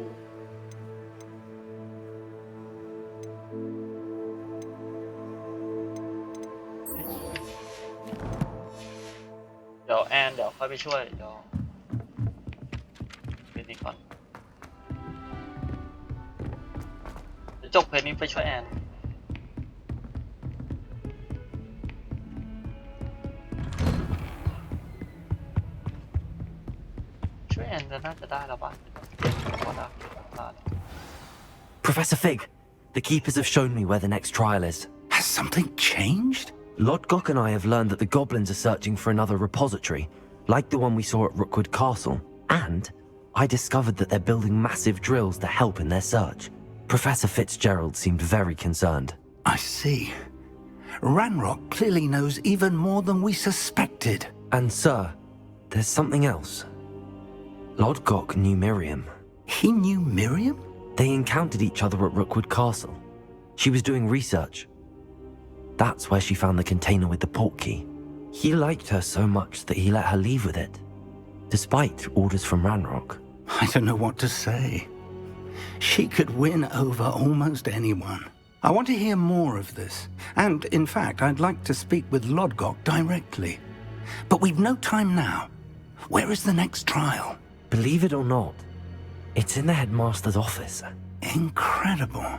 เดี๋ยวแอนเดี๋ยวค่อยไปช่วยเดี๋ยวเพจนี้ก่อนเดี๋ยวจบเพจนี้ไปช่วยแอนช่วยแอนจะน่าจะได้แล้วป่ะก็ได้ Professor Fig, The keepers have shown me where the next trial is. Has something changed? Lodgok and I have learned that the goblins are searching for another repository, like the one we saw at Rookwood Castle. And I discovered that they're building massive drills to help in their search. Professor Fitzgerald seemed very concerned. I see. Ranrock clearly knows even more than we suspected. And sir, there's something else. Lodgok knew Miriam. He knew Miriam? They encountered each other at Rookwood Castle. She was doing research. That's where she found the container with the portkey. He liked her so much that he let her leave with it, despite orders from Ranrock. I don't know what to say. She could win over almost anyone. I want to hear more of this. And, in fact, I'd like to speak with Lodgok directly. But we've no time now. Where is the next trial? Believe it or not, it's in the headmaster's office. Incredible.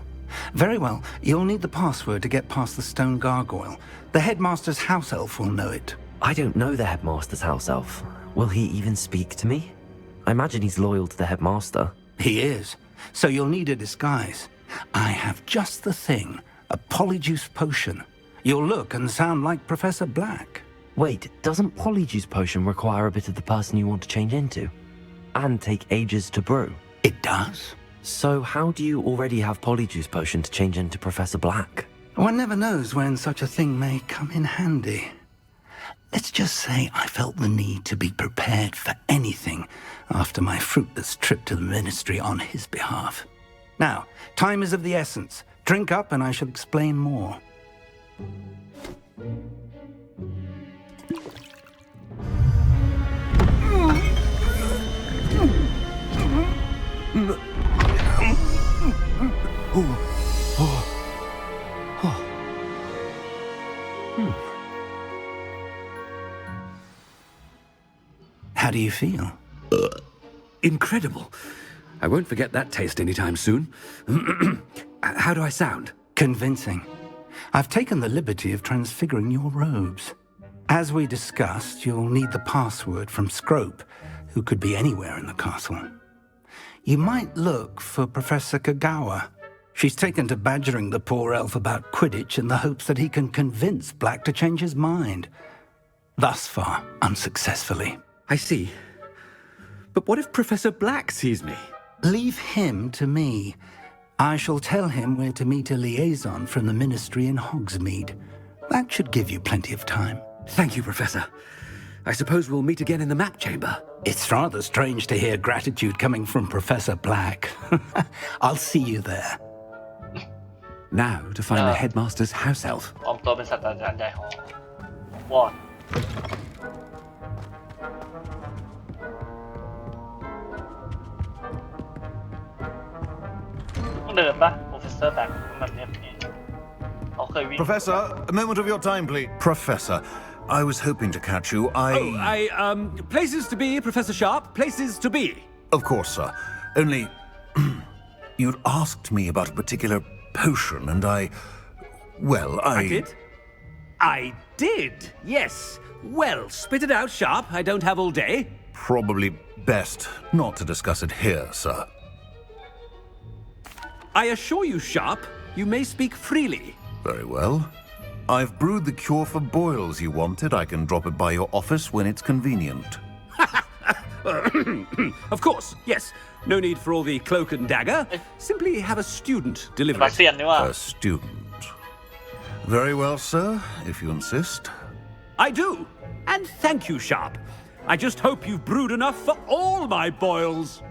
Very well. You'll need the password to get past the stone gargoyle. The headmaster's house elf will know it. I don't know the headmaster's house elf. Will he even speak to me? I imagine he's loyal to the headmaster. He is. So you'll need a disguise. I have just the thing. A polyjuice potion. You'll look and sound like Professor Black. Wait, doesn't polyjuice potion require a bit of the person you want to change into? And take ages to brew? It does. So how do you already have polyjuice potion to change into Professor Black? One never knows when such a thing may come in handy. Let's just say I felt the need to be prepared for anything after my fruitless trip to the ministry on his behalf. Now, time is of the essence. Drink up and I shall explain more. How do you feel? Incredible. I won't forget that taste anytime soon. How do I sound? Convincing. I've taken the liberty of transfiguring your robes. As we discussed, you'll need the password from Scrope, who could be anywhere in the castle. You might look for Professor Kagawa. She's taken to badgering the poor elf about Quidditch in the hopes that he can convince Black to change his mind. Thus far, unsuccessfully. I see. But what if Professor Black sees me? Leave him to me. I shall tell him where to meet a liaison from the ministry in Hogsmeade. That should give you plenty of time. Thank you, Professor. I suppose we'll meet again in the map chamber. It's rather strange to hear gratitude coming from Professor Black. I'll see you there. Now to find the headmaster's house elf. ปลอมตัวเป็นศาสตราจารย์ใหญ่ของวอร์ดต้องเดินปะ Professor Black แบบนี้เขาเคยวิ่ง Professor, a moment of your time, please. Professor, I was hoping to catch you. Places to be, Professor Sharp. Places to be. Of course, sir. Only, you'd asked me about a particular potion, and I did? I did, yes. Well, spit it out, Sharp. I don't have all day. Probably best not to discuss it here, sir. I assure you, Sharp, you may speak freely. Very well. I've brewed the cure for boils you wanted. I can drop it by your office when it's convenient. Of course, yes. No need for all the cloak and dagger. Simply have a student deliver it. A student. Very well, sir, if you insist. I do. And thank you, Sharp. I just hope you've brewed enough for all my boils.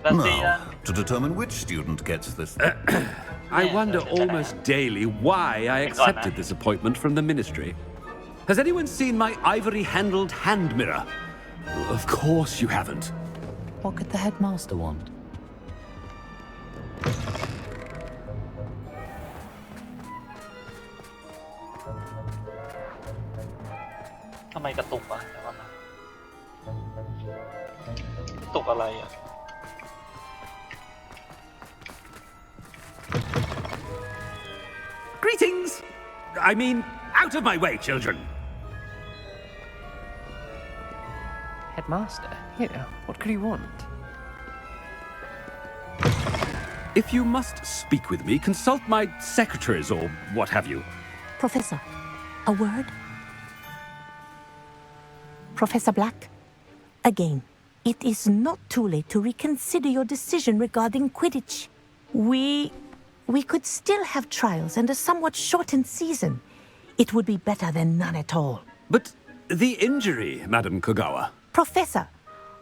Now, to determine which student gets this... I wonder almost daily why I accepted this appointment from the ministry. Has anyone seen my ivory-handled hand mirror? Of course you haven't. What could the headmaster want? ทำไมกระตุกอ่ะเดี๋ยวก่อนนะกระตุกอะไรอ่ะ Greetings! I mean, out of my way, children! Headmaster? Here, what could he want? If you must speak with me, consult my secretaries or what have you. Professor, a word? Professor Black, again, it is not too late to reconsider your decision regarding Quidditch. We could still have trials and a somewhat shortened season. It would be better than none at all. But the injury, Madam Kogawa. Professor,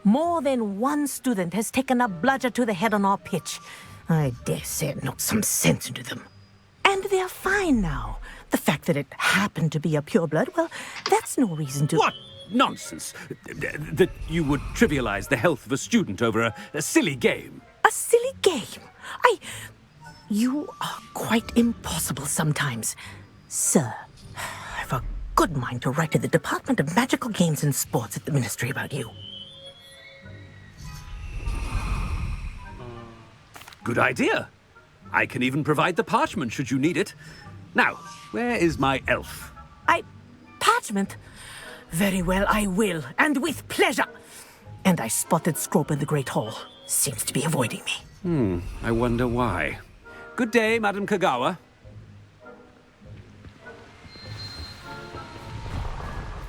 more than one student has taken a bludger to the head on our pitch. I dare say it knocked some sense into them. And they're fine now. The fact that it happened to be a pureblood, well, that's no reason to... What nonsense! That you would trivialize the health of a student over a silly game. A silly game? You are quite impossible sometimes. Sir, I've a good mind to write to the Department of Magical Games and Sports at the Ministry about you. Good idea. I can even provide the parchment should you need it. Now, where is my elf? Parchment? Very well, I will, and with pleasure. And I spotted Scrope in the Great Hall. Seems to be avoiding me. I wonder why. Good day, Madam Kogawa.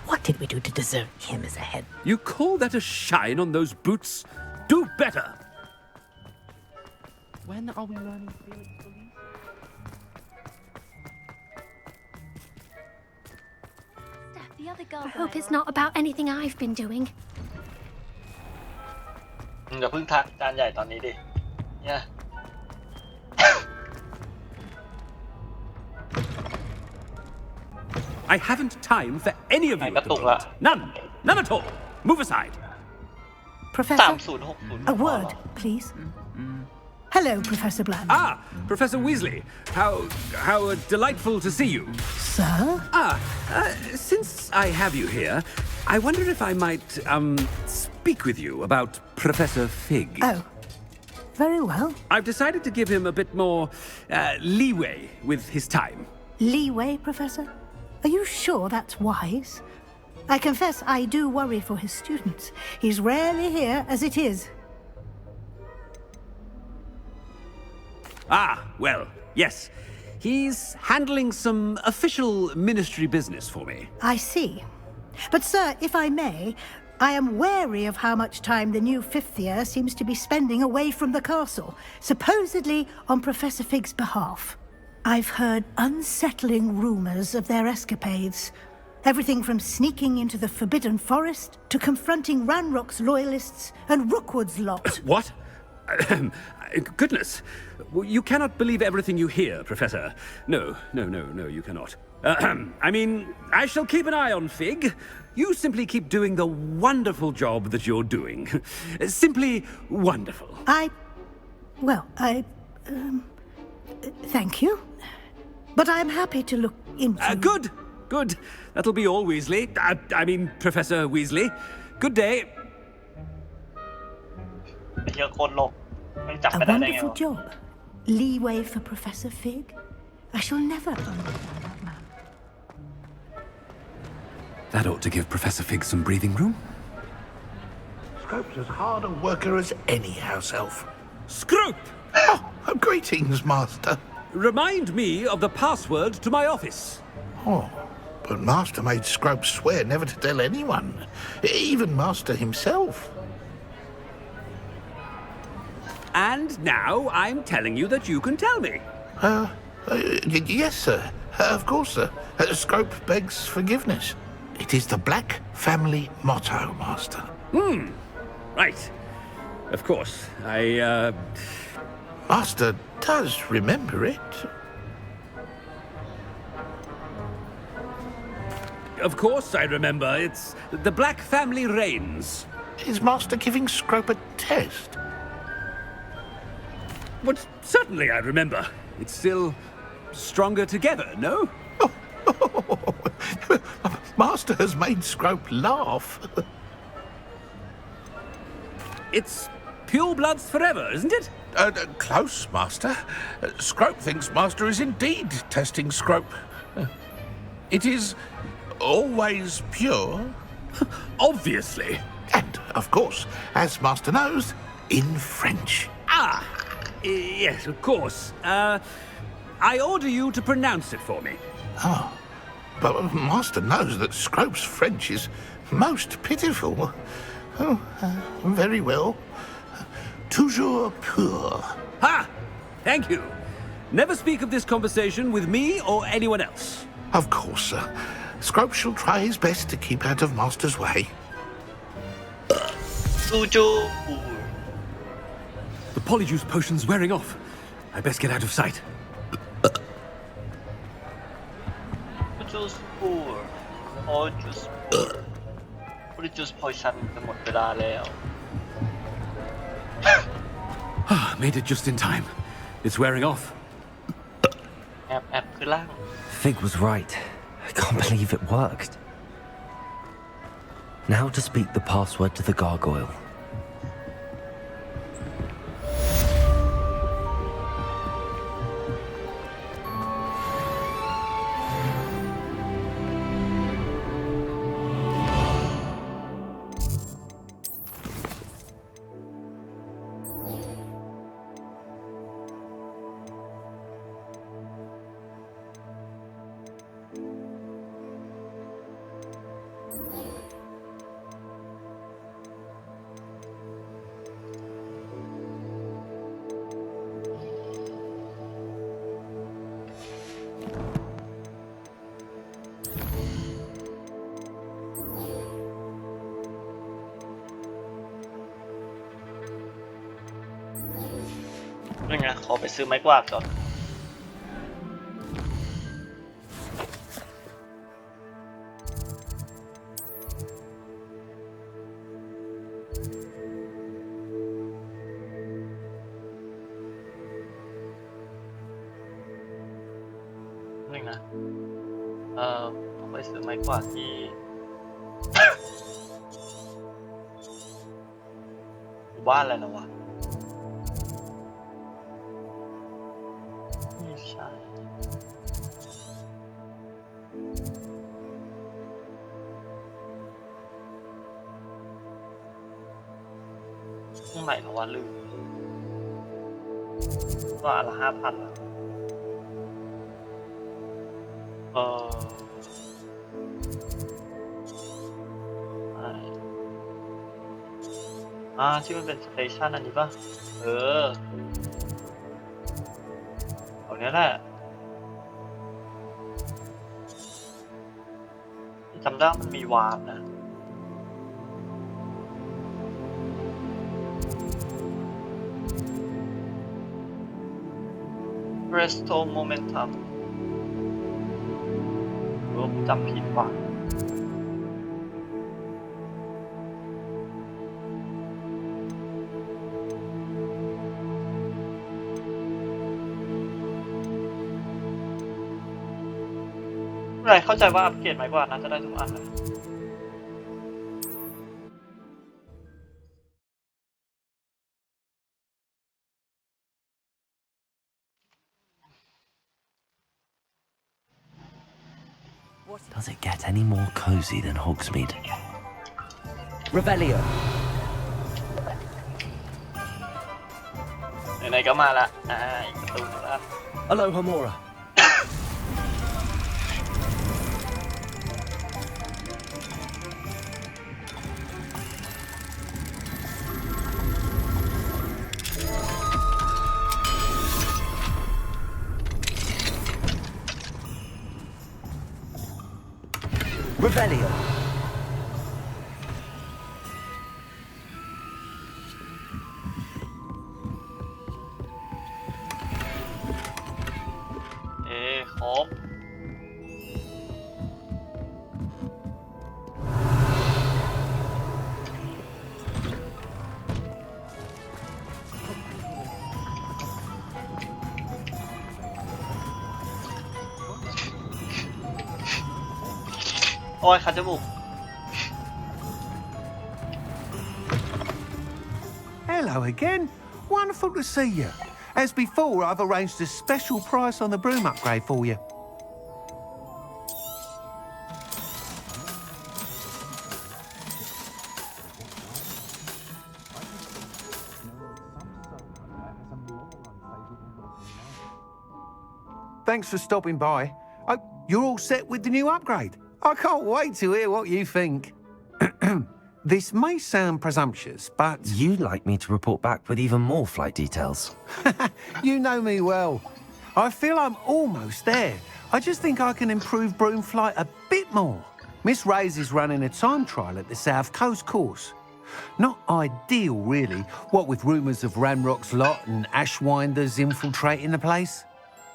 What did we do to deserve him as a head? You call that a shine on those boots? Do better! When are we learning Felix Police? The other girl. I hope it's not about anything I've been doing. อย่าเพิ่งทักจานใหญ่ตอนนี้ดิเนี่ย I haven't time for any of you at the moment. None at all. Move aside. Professor, a word, please. Hello, Professor Black. Ah, Professor Weasley. How delightful to see you. Sir? Since I have you here, I wonder if I might, speak with you about Professor Fig. Oh, very well. I've decided to give him a bit more, leeway with his time. Leeway, Professor? Are you sure that's wise? I confess I do worry for his students. He's rarely here as it is. Ah, well, yes. He's handling some official ministry business for me. I see. But, sir, if I may, I am wary of how much time the new fifth year seems to be spending away from the castle, supposedly on Professor Fig's behalf. I've heard unsettling rumors of their escapades. Everything from sneaking into the Forbidden Forest to confronting Ranrock's loyalists and Rookwood's lot. What? Goodness. You cannot believe everything you hear, Professor. No, you cannot. I mean, I shall keep an eye on Fig. You simply keep doing the wonderful job that you're doing. Simply wonderful. Thank you. But I'm happy to look into... Good. That'll be all, Weasley. I mean, Professor Weasley. Good day. A wonderful job. Leeway for Professor Fig. I shall never understand that man. That ought to give Professor Fig some breathing room. Scrope's as hard a worker as any house elf. Scrope! Oh, greetings, Master. Remind me of the password to my office. Oh, but Master made Scrope swear never to tell anyone, even Master himself. And now I'm telling you that you can tell me. Yes, sir. Of course, sir. Scrope begs forgiveness. It is the Black family motto, Master. Right. Of course. Master does remember it. Of course I remember. It's the Black family reigns. Is Master giving Scrope a test? But certainly I remember. It's still stronger together, no? Master has made Scrope laugh. It's pure bloods forever, isn't it? Close, Master. Scrope thinks Master is indeed testing Scrope. It is always pure. Obviously. And, of course, as Master knows, in French. Ah! Yes, of course. I order you to pronounce it for me. Oh, but Master knows that Scrope's French is most pitiful. Oh, very well. Toujours pur. Ha! Thank you. Never speak of this conversation with me or anyone else. Of course, sir. Scrope shall try his best to keep out of Master's way. Toujours pur. The polyjuice potion's wearing off. I best get out of sight. Toujours pur. Polyjuice pur. Polyjuice potion จะหมดเวลาแล้ว Made it just in time. It's wearing off. แอบคือล่าง Fig was right. I can't believe it worked. Now to speak the password to the gargoyle.นี่ไงขอไปซื้อไม้กวาดก่อนนี่นะต้องไปซื้อไม้กวาดที่ บ้านอะไรนะวะไม่ใช่ตรงไหนนะวะลืมว่าละ5,000ละที่มันเป็นสเตชันอันนี้ป่ะเอาเนี้ยแหละจำได้มันมีวาร์ปนะ Restore Momentum หรือว่าจำผิดวะเข้าใจว่าอัปเกรดไม้กวาดน่าจะได้ทุกอันเลย Does it get any more cozy than Hogsmeade? Revelio. ไหนๆก็มาละอีกประตูนึงละ Aloha Mora. Revelio. Hop. โอ้ยคันจมูก Hello again. Wonderful to see you. As before, I've arranged a special price on the broom upgrade for you. thanks for stopping by. Oh, you're all set with the new upgrade. I can't wait to hear what you think. This may sound presumptuous, but... You'd like me to report back with even more flight details. You know me well. I feel I'm almost there. I just think I can improve broom flight a bit more. Miss Ray's is running a time trial at the South Coast course. Not ideal, really, what with rumours of Ranrock's lot and Ashwinders infiltrating the place.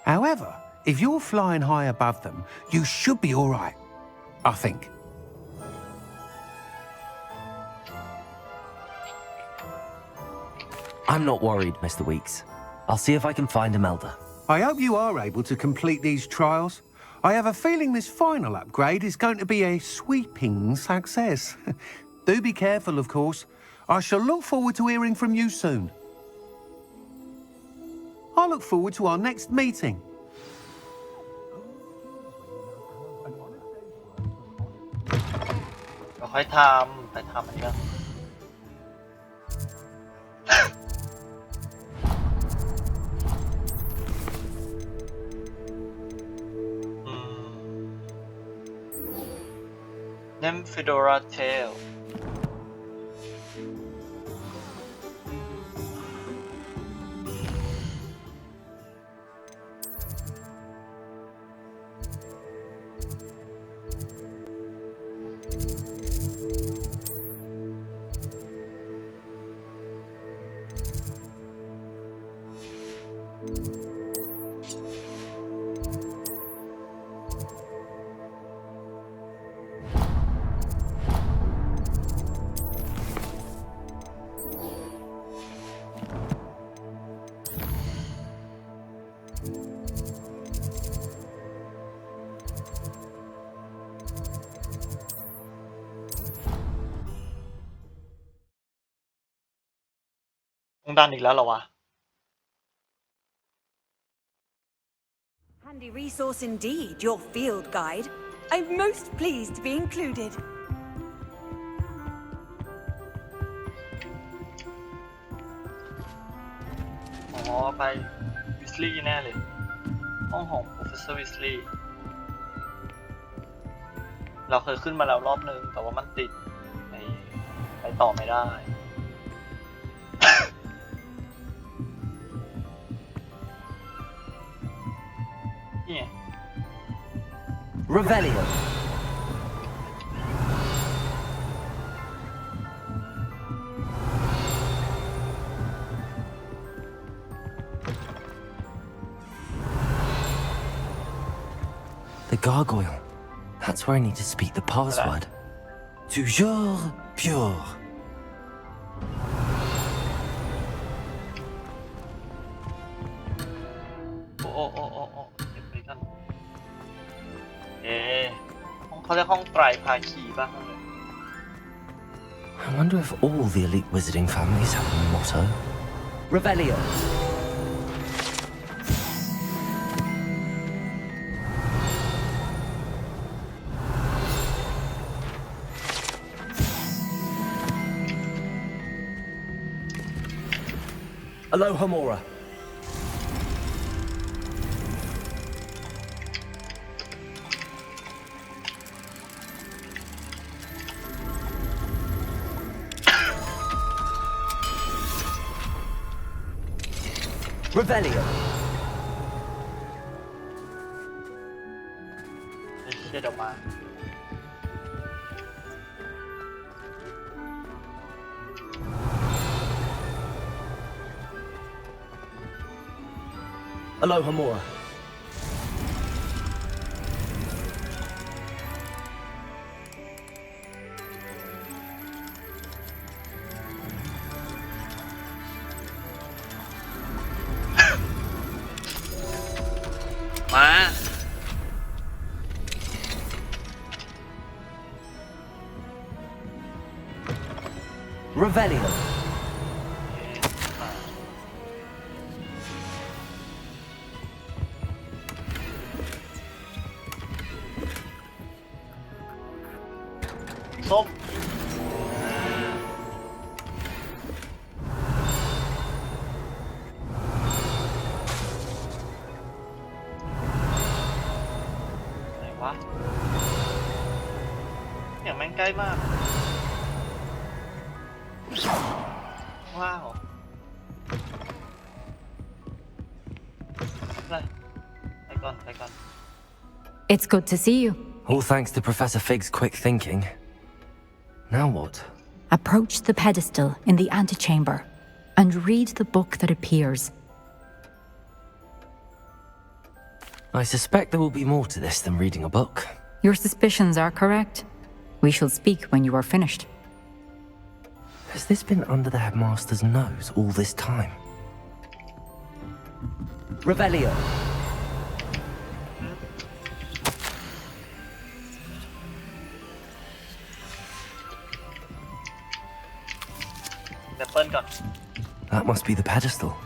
However, if you're flying high above them, you should be all right, I think. I'm not worried, Mr. Weeks. I'll see if I can find Imelda. I hope you are able to complete these trials. I have a feeling this final upgrade is going to be a sweeping success. Do be careful, of course. I shall look forward to hearing from you soon. I look forward to our next meeting. เดี๋ยวค่อยทำไปทำมันกันFedora Tailต้องดันอีกแล้วเหรอวะ Handy resource indeed, your field guide. I'm most pleased to be included. อ๋อไปวิสลีย์แน่เลยห้องของ Professor Weasley เราเคยขึ้นมาแล้วรอบนึงแต่ว่ามันติดไปต่อไม่ได้ นี่ Revelio. The gargoyle. That's where I need to speak the password. Toujours pure. Oh. เขาเรียกห้องไตรภาคีป่ะ I wonder if all the elite wizarding families have a motto. Revelio. Aloha Mora. Revelio. ไอ้เชี่ยเดี๋ยวมา Aloha Mora. Revelio. Stop. อย่างแม่งใกล้มากว้าวไปก่อน It's good to see you. All thanks to Professor Fig's quick thinking. Now what? Approach the pedestal in the antechamber and read the book that appears. I suspect there will be more to this than reading a book. Your suspicions are correct. We shall speak when you are finished. Has this been under the headmaster's nose all this time? Revelio. That must be the pedestal.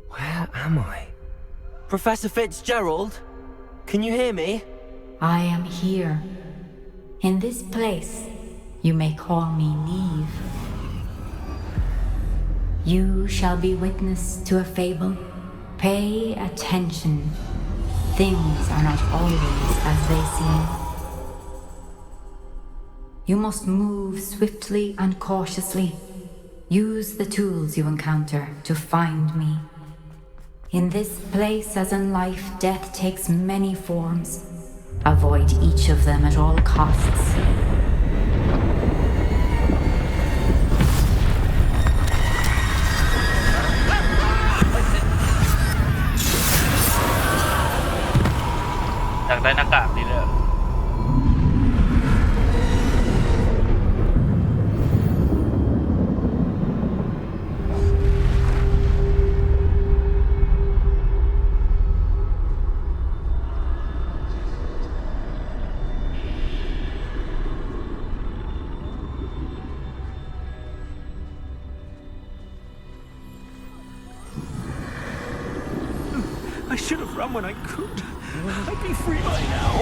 Where am I? Professor Fitzgerald? Can you hear me? I am here. In this place, you may call me Neve. You shall be witness to a fable. Pay attention. Things are not always as they seem. You must move swiftly and cautiously. Use the tools you encounter to find me. In this place, as in life, death takes many forms. Avoid each of them at all costs. I should have run when I could. I'd be free by now.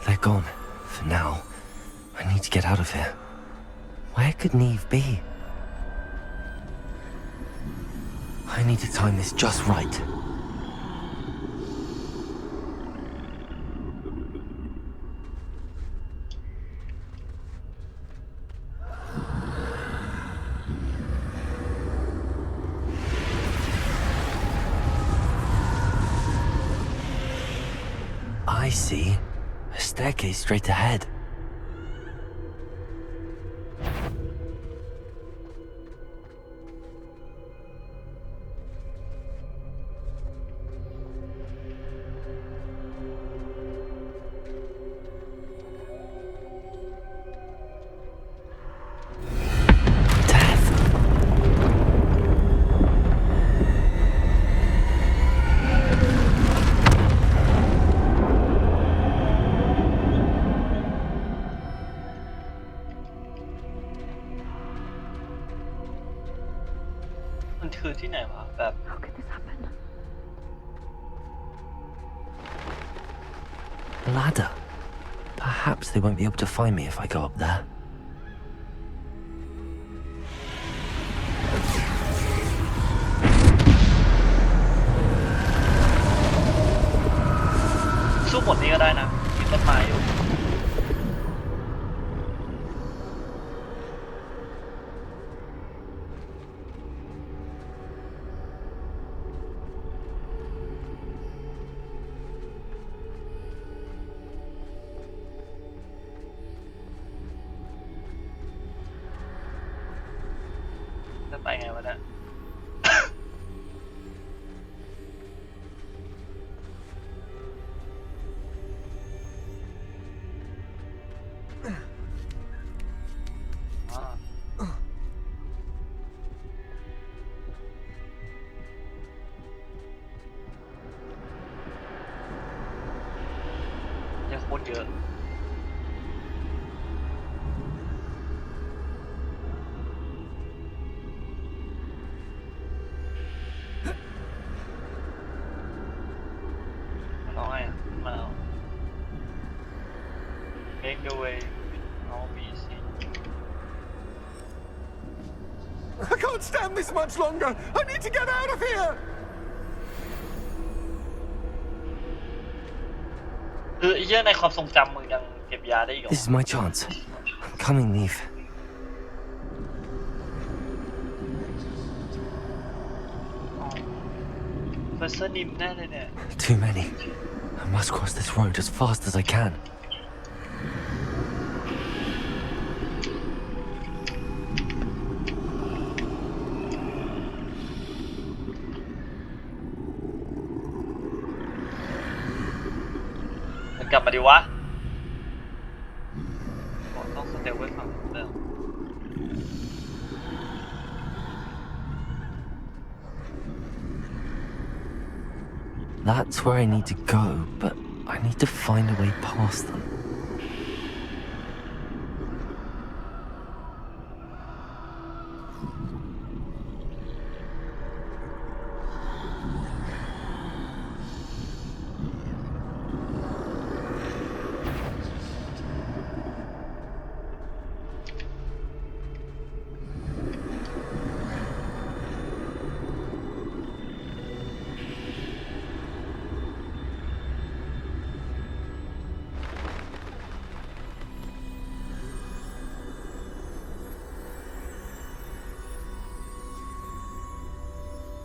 They're gone. For now. I need to get out of here. Where could Neve be? I need to time this just right. I see. A staircase straight ahead. How could this happen? A ladder. Perhaps they won't be able to find me if I go up there. can't stand this much longer. I need to get out of here. คือไอ้เหี้ยในความทรงจำมึงยังเก็บยาได้อีกเหรอ This is my chance. I'm coming, Neve. เฟอร์เซอร์นิมแน่เลยเนี่ย Too many. I must cross this road as fast as I can. กลับมาดิวะต้องสเตลไว้ฝั่งเดิม That's where I need to go, but I need to find a way past them.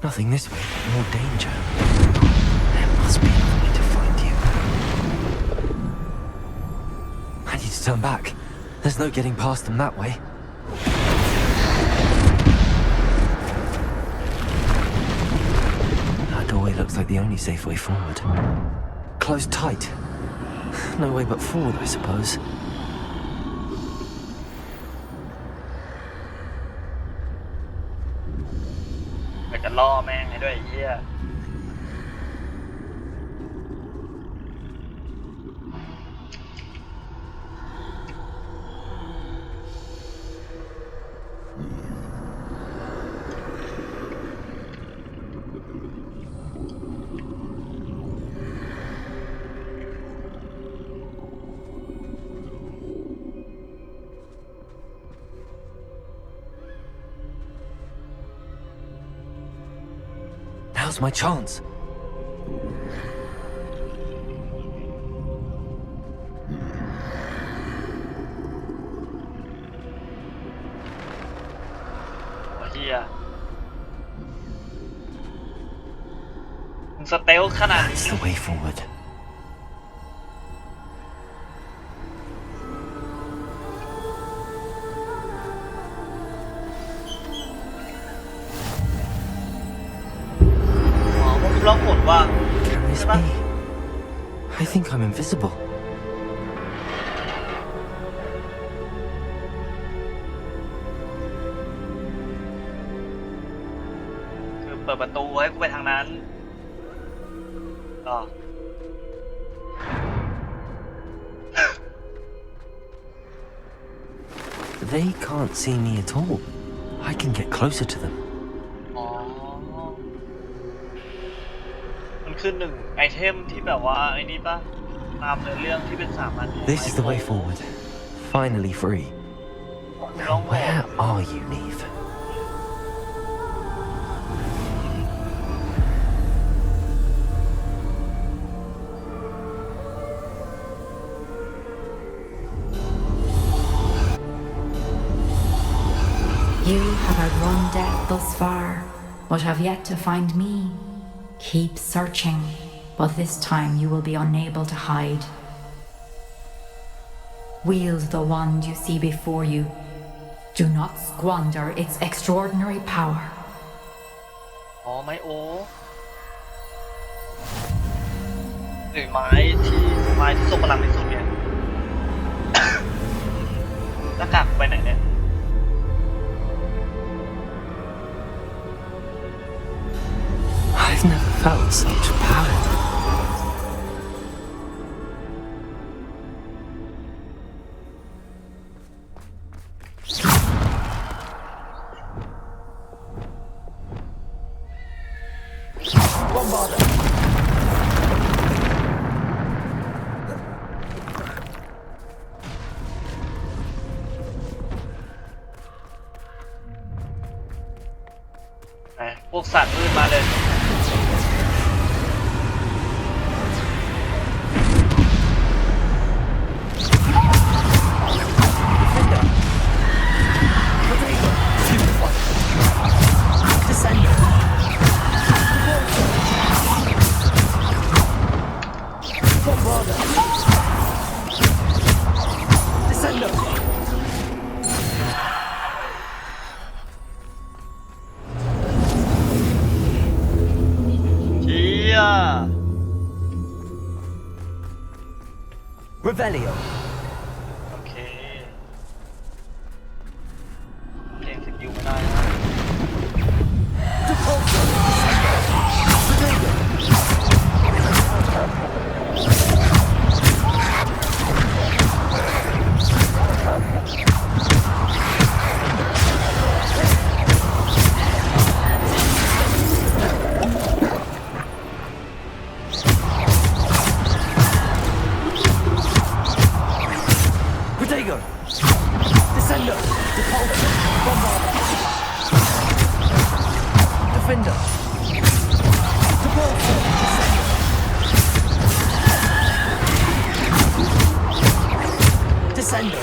Nothing this way, but more danger. There must be another way to find you. I need to turn back. There's no getting past them that way. That doorway looks like the only safe way forward. Closed tight. No way but forward, I suppose. ล่อแม่งให้ด้วยไอ้เหี้ย Now's my chance. That's the way forward. Can this be? I think I'm invisible. They can't see me at all. I can get closer to them. มันคือหนึ่งไอเทมที่แบบว่าไอ้นี่ป่ะตามในเรื่องที่เป็นสามัญ This is the way forward. Finally free. Now where are you, Neve? You have outrun death thus far, but have yet to find me. Keep searching, but this time you will be unable to hide. Wield the wand you see before you. Do not squander its extraordinary power. อ๋อไม้โอ้หรือไม้ที่ทรงพลังที่สุดเนี่ย หน้ากากไปไหนเนี่ย I've never felt such power. Bombarder. พวกสัตว์มืดมาเลยRevelio. โอเคเพลงสกิลไม่ได้นะ Protego. Descendo. Depulso. Bombarda. Defender. Depulso. Descendo.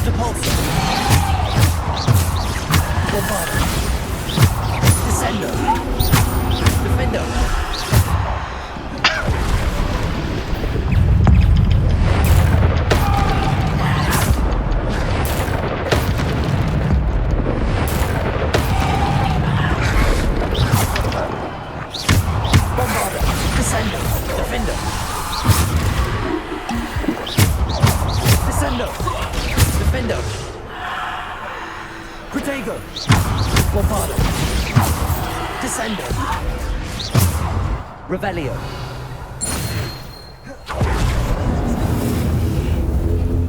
Depulso. Bombarda. Descendo. Defender. Defender. Protego. Bombarda. Descendo. Revelio.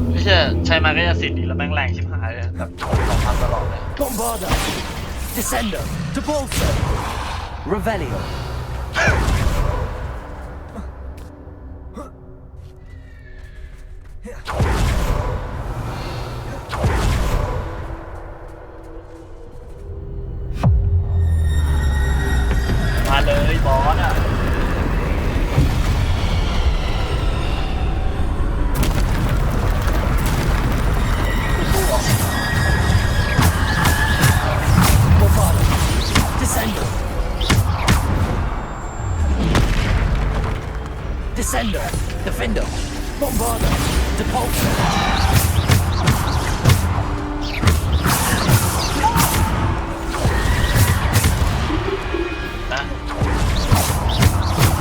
ไม่ใช่ใช้มาก็จะสิทธิ์ดีแล้วแม่งแรงชิบหายเลยแบบ2,000ตลอดเลย Bombarda. Descendo. Depulso. Revelio. มาเลยบอสอ่ะDescender. Defender. Bombarda. Depulso.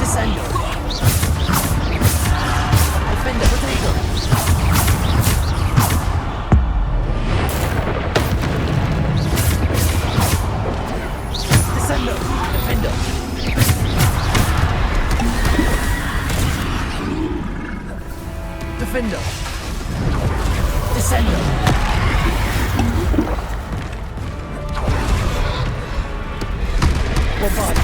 Descender. Defender. Protego. Descender. Defender. Defender. Descender. Bombarda.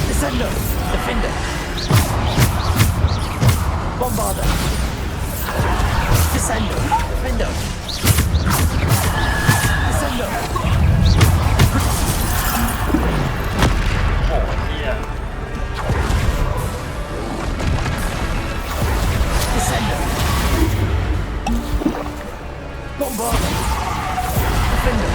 Descender. Defender. Bombarda. Descender. Defender. Descender. โอ้เหี้ย Descender. Bombarda. Defender.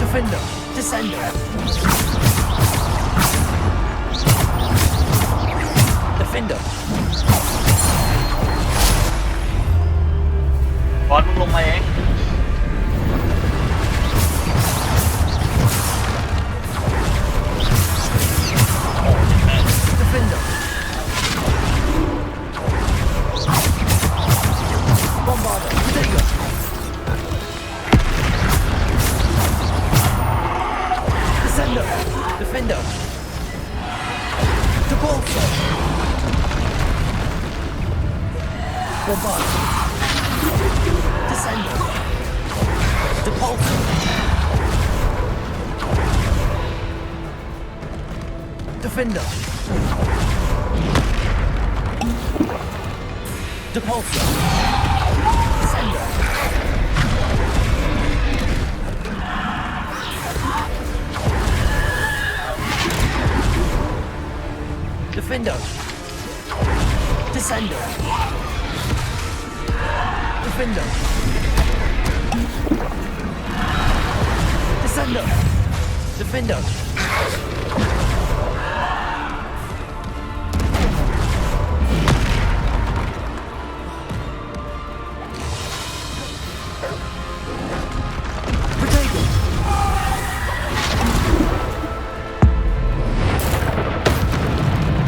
Defender, Descender. Defender. บอลมึงลงมาเอง Defender. Bombarder. Protego. Descender. Defender. Debolso. Bombarder. Descender. Depulso. Defender. Depulso. Descender. Defender. Descender. Defender. Descender. Defender. Protego.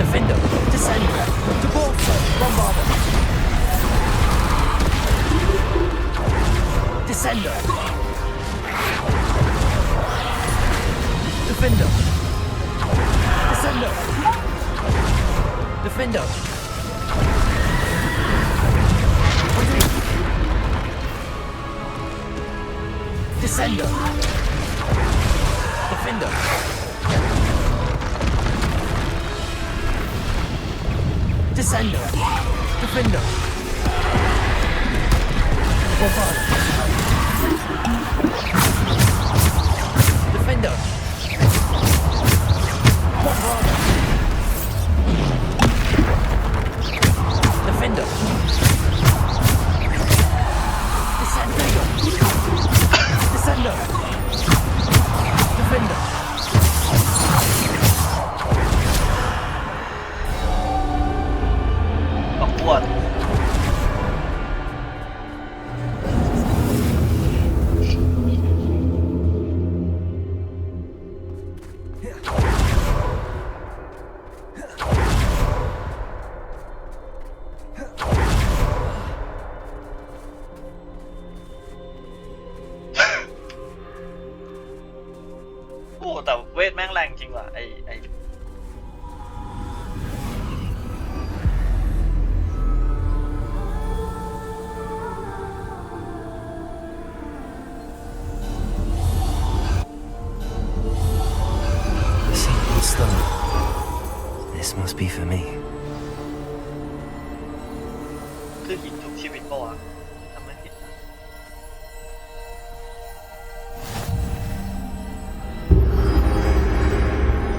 Defender. Descender. Debolso. Bombarder. Descender. Defender. Descender. Defender. Descender. Defender. Descender. Defender. Bombarder. Defender. Bombarder. Defender. Descender. Descender. Defender. What? โอ้แต่เวทแม่งแรงจริงว่ะไอ Stone. This must be for me. คือหินทุกชีวิตปะวะทำไม่ผิดนะ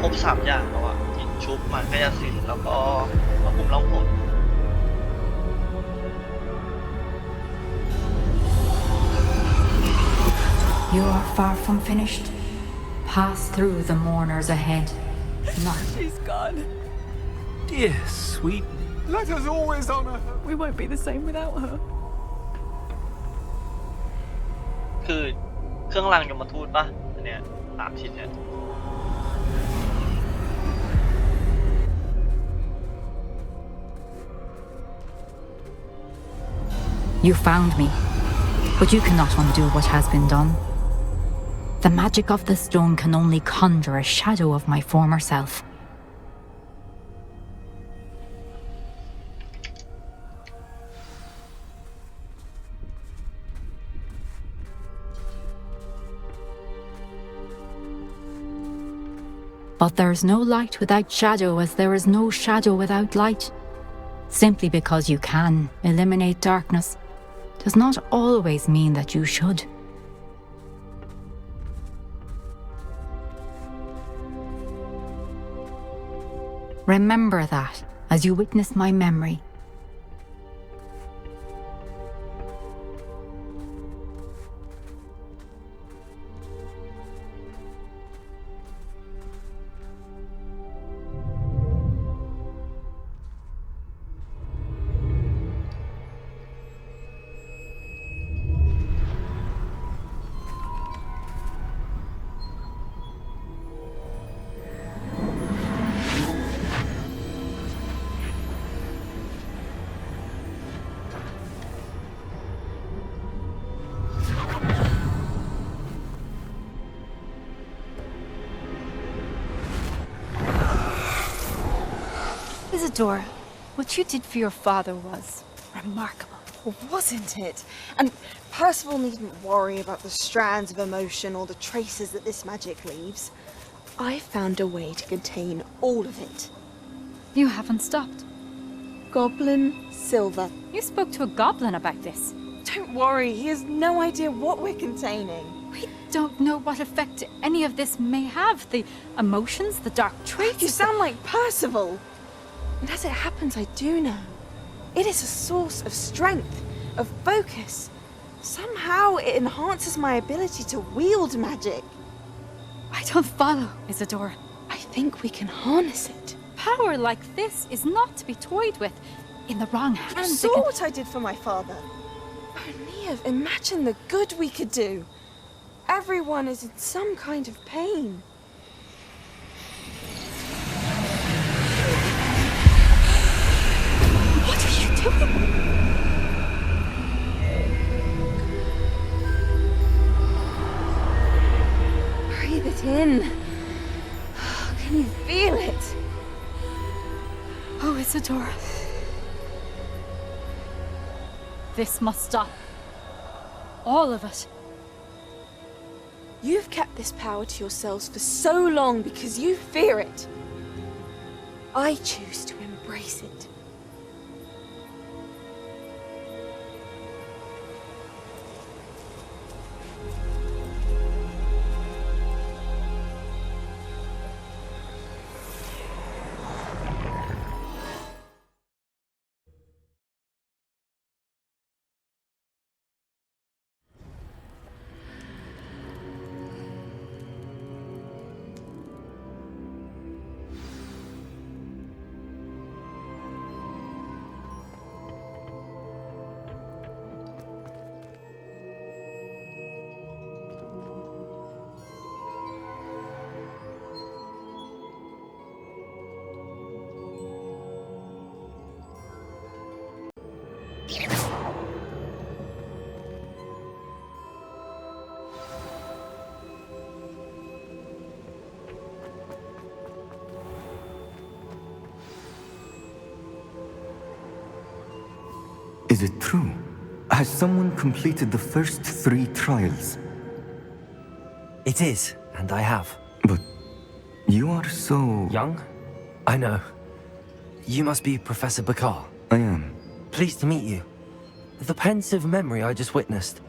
ครบ3อย่างแล้วอะหินชุบมันกายสิทธิ์แล้วก็ควบคุมล่องหน You are far from finished. Pass through the mourners ahead. Not. She's gone. Dear sweet. Let us always honor her. We won't be the same without her. คือเครื่องรางยมทูตปะอันเนี้ย3 ชิ้นเนี่ย You found me, but you cannot undo what has been done. The magic of the stone can only conjure a shadow of my former self. But there is no light without shadow, as there is no shadow without light. Simply because you can eliminate darkness does not always mean that you should. Remember that as you witness my memory Isadora, what you did for your father was remarkable. Wasn't it? And Percival needn't worry about the strands of emotion or the traces that this magic leaves. I found a way to contain all of it. You haven't stopped. Goblin Silver. You spoke to a goblin about this. Don't worry, he has no idea what we're containing. We don't know what effect any of this may have. The emotions, the dark traits. You sound like Percival. And as it happens, I do know. It is a source of strength, of focus. Somehow it enhances my ability to wield magic. I don't follow, Isadora. I think we can harness it. Power like this is not to be toyed with. In the wrong hands, You saw what I did for my father. Oh, Neve, imagine the good we could do. Everyone is in some kind of pain. What are you doing? Breathe it in. Can you feel it? Oh, Isadora. This must stop. All of it. You've kept this power to yourselves for so long because you fear it. I choose to embrace it. Is it true? Has someone completed the first 3 trials? It is, and I have. But you are so... Young? I know. You must be Professor Bakar. I am. Pleased to meet you. The pensive memory I just witnessed,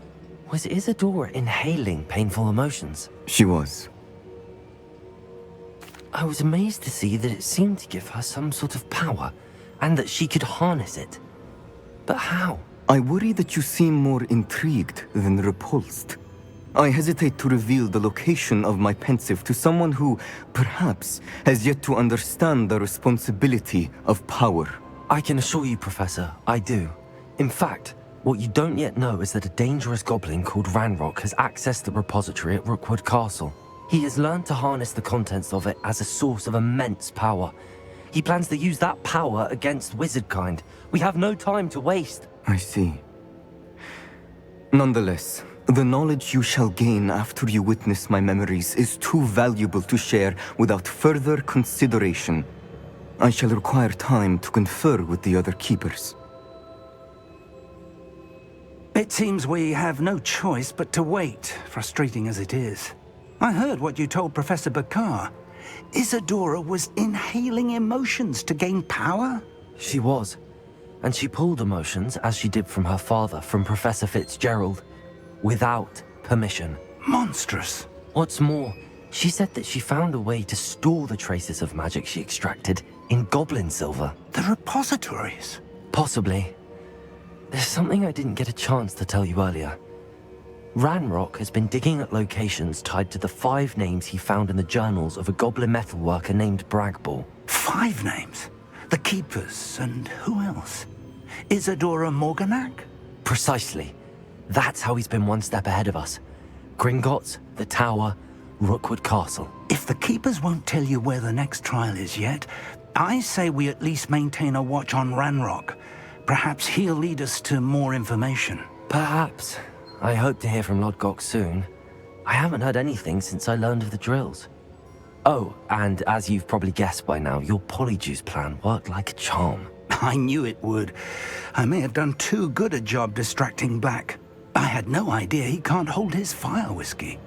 was Isadora inhaling painful emotions? She was. I was amazed to see that it seemed to give her some sort of power, and that she could harness it. But how? I worry that you seem more intrigued than repulsed. I hesitate to reveal the location of my pensive to someone who, perhaps, has yet to understand the responsibility of power. I can assure you, Professor, I do. In fact, what you don't yet know is that a dangerous goblin called Ranrock has accessed the repository at Rookwood Castle. He has learned to harness the contents of it as a source of immense power. He plans to use that power against wizardkind. We have no time to waste. I see. Nonetheless, the knowledge you shall gain after you witness my memories is too valuable to share without further consideration. I shall require time to confer with the other keepers. It seems we have no choice but to wait, frustrating as it is. I heard what you told Professor Bakar. Isadora was inhaling emotions to gain power? She was. And she pulled emotions, as she did from her father, from Professor Fitzgerald, without permission. Monstrous. What's more, she said that she found a way to store the traces of magic she extracted in goblin silver. The repositories? Possibly. There's something I didn't get a chance to tell you earlier. Ranrock has been digging at locations tied to the 5 names he found in the journals of a goblin metalworker named Bragball. 5 names? The Keepers, and who else? Isadora Morganac? Precisely. That's how he's been one step ahead of us. Gringotts, the Tower, Rookwood Castle. If the Keepers won't tell you where the next trial is yet, I say we at least maintain a watch on Ranrock. Perhaps he'll lead us to more information. Perhaps. I hope to hear from Lodgok soon. I haven't heard anything since I learned of the drills. Oh, and as you've probably guessed by now, your polyjuice plan worked like a charm. I knew it would. I may have done too good a job distracting Black. I had no idea he can't hold his fire whiskey.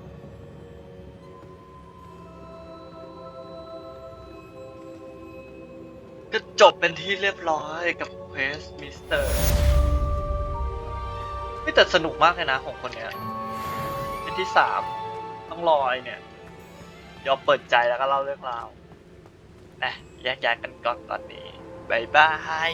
ก็จบเป็นที่เรียบร้อยกับเควสมิสเตอร์ไม่แต่สนุกมากเลยนะของคนเนี้ยเป็นที่3ต้องรอยเนี่ยยอมเปิดใจแล้วก็เล่าเรื่องราวนะแยกย้ายกันก่อนตอนนี้บ๊ายบาย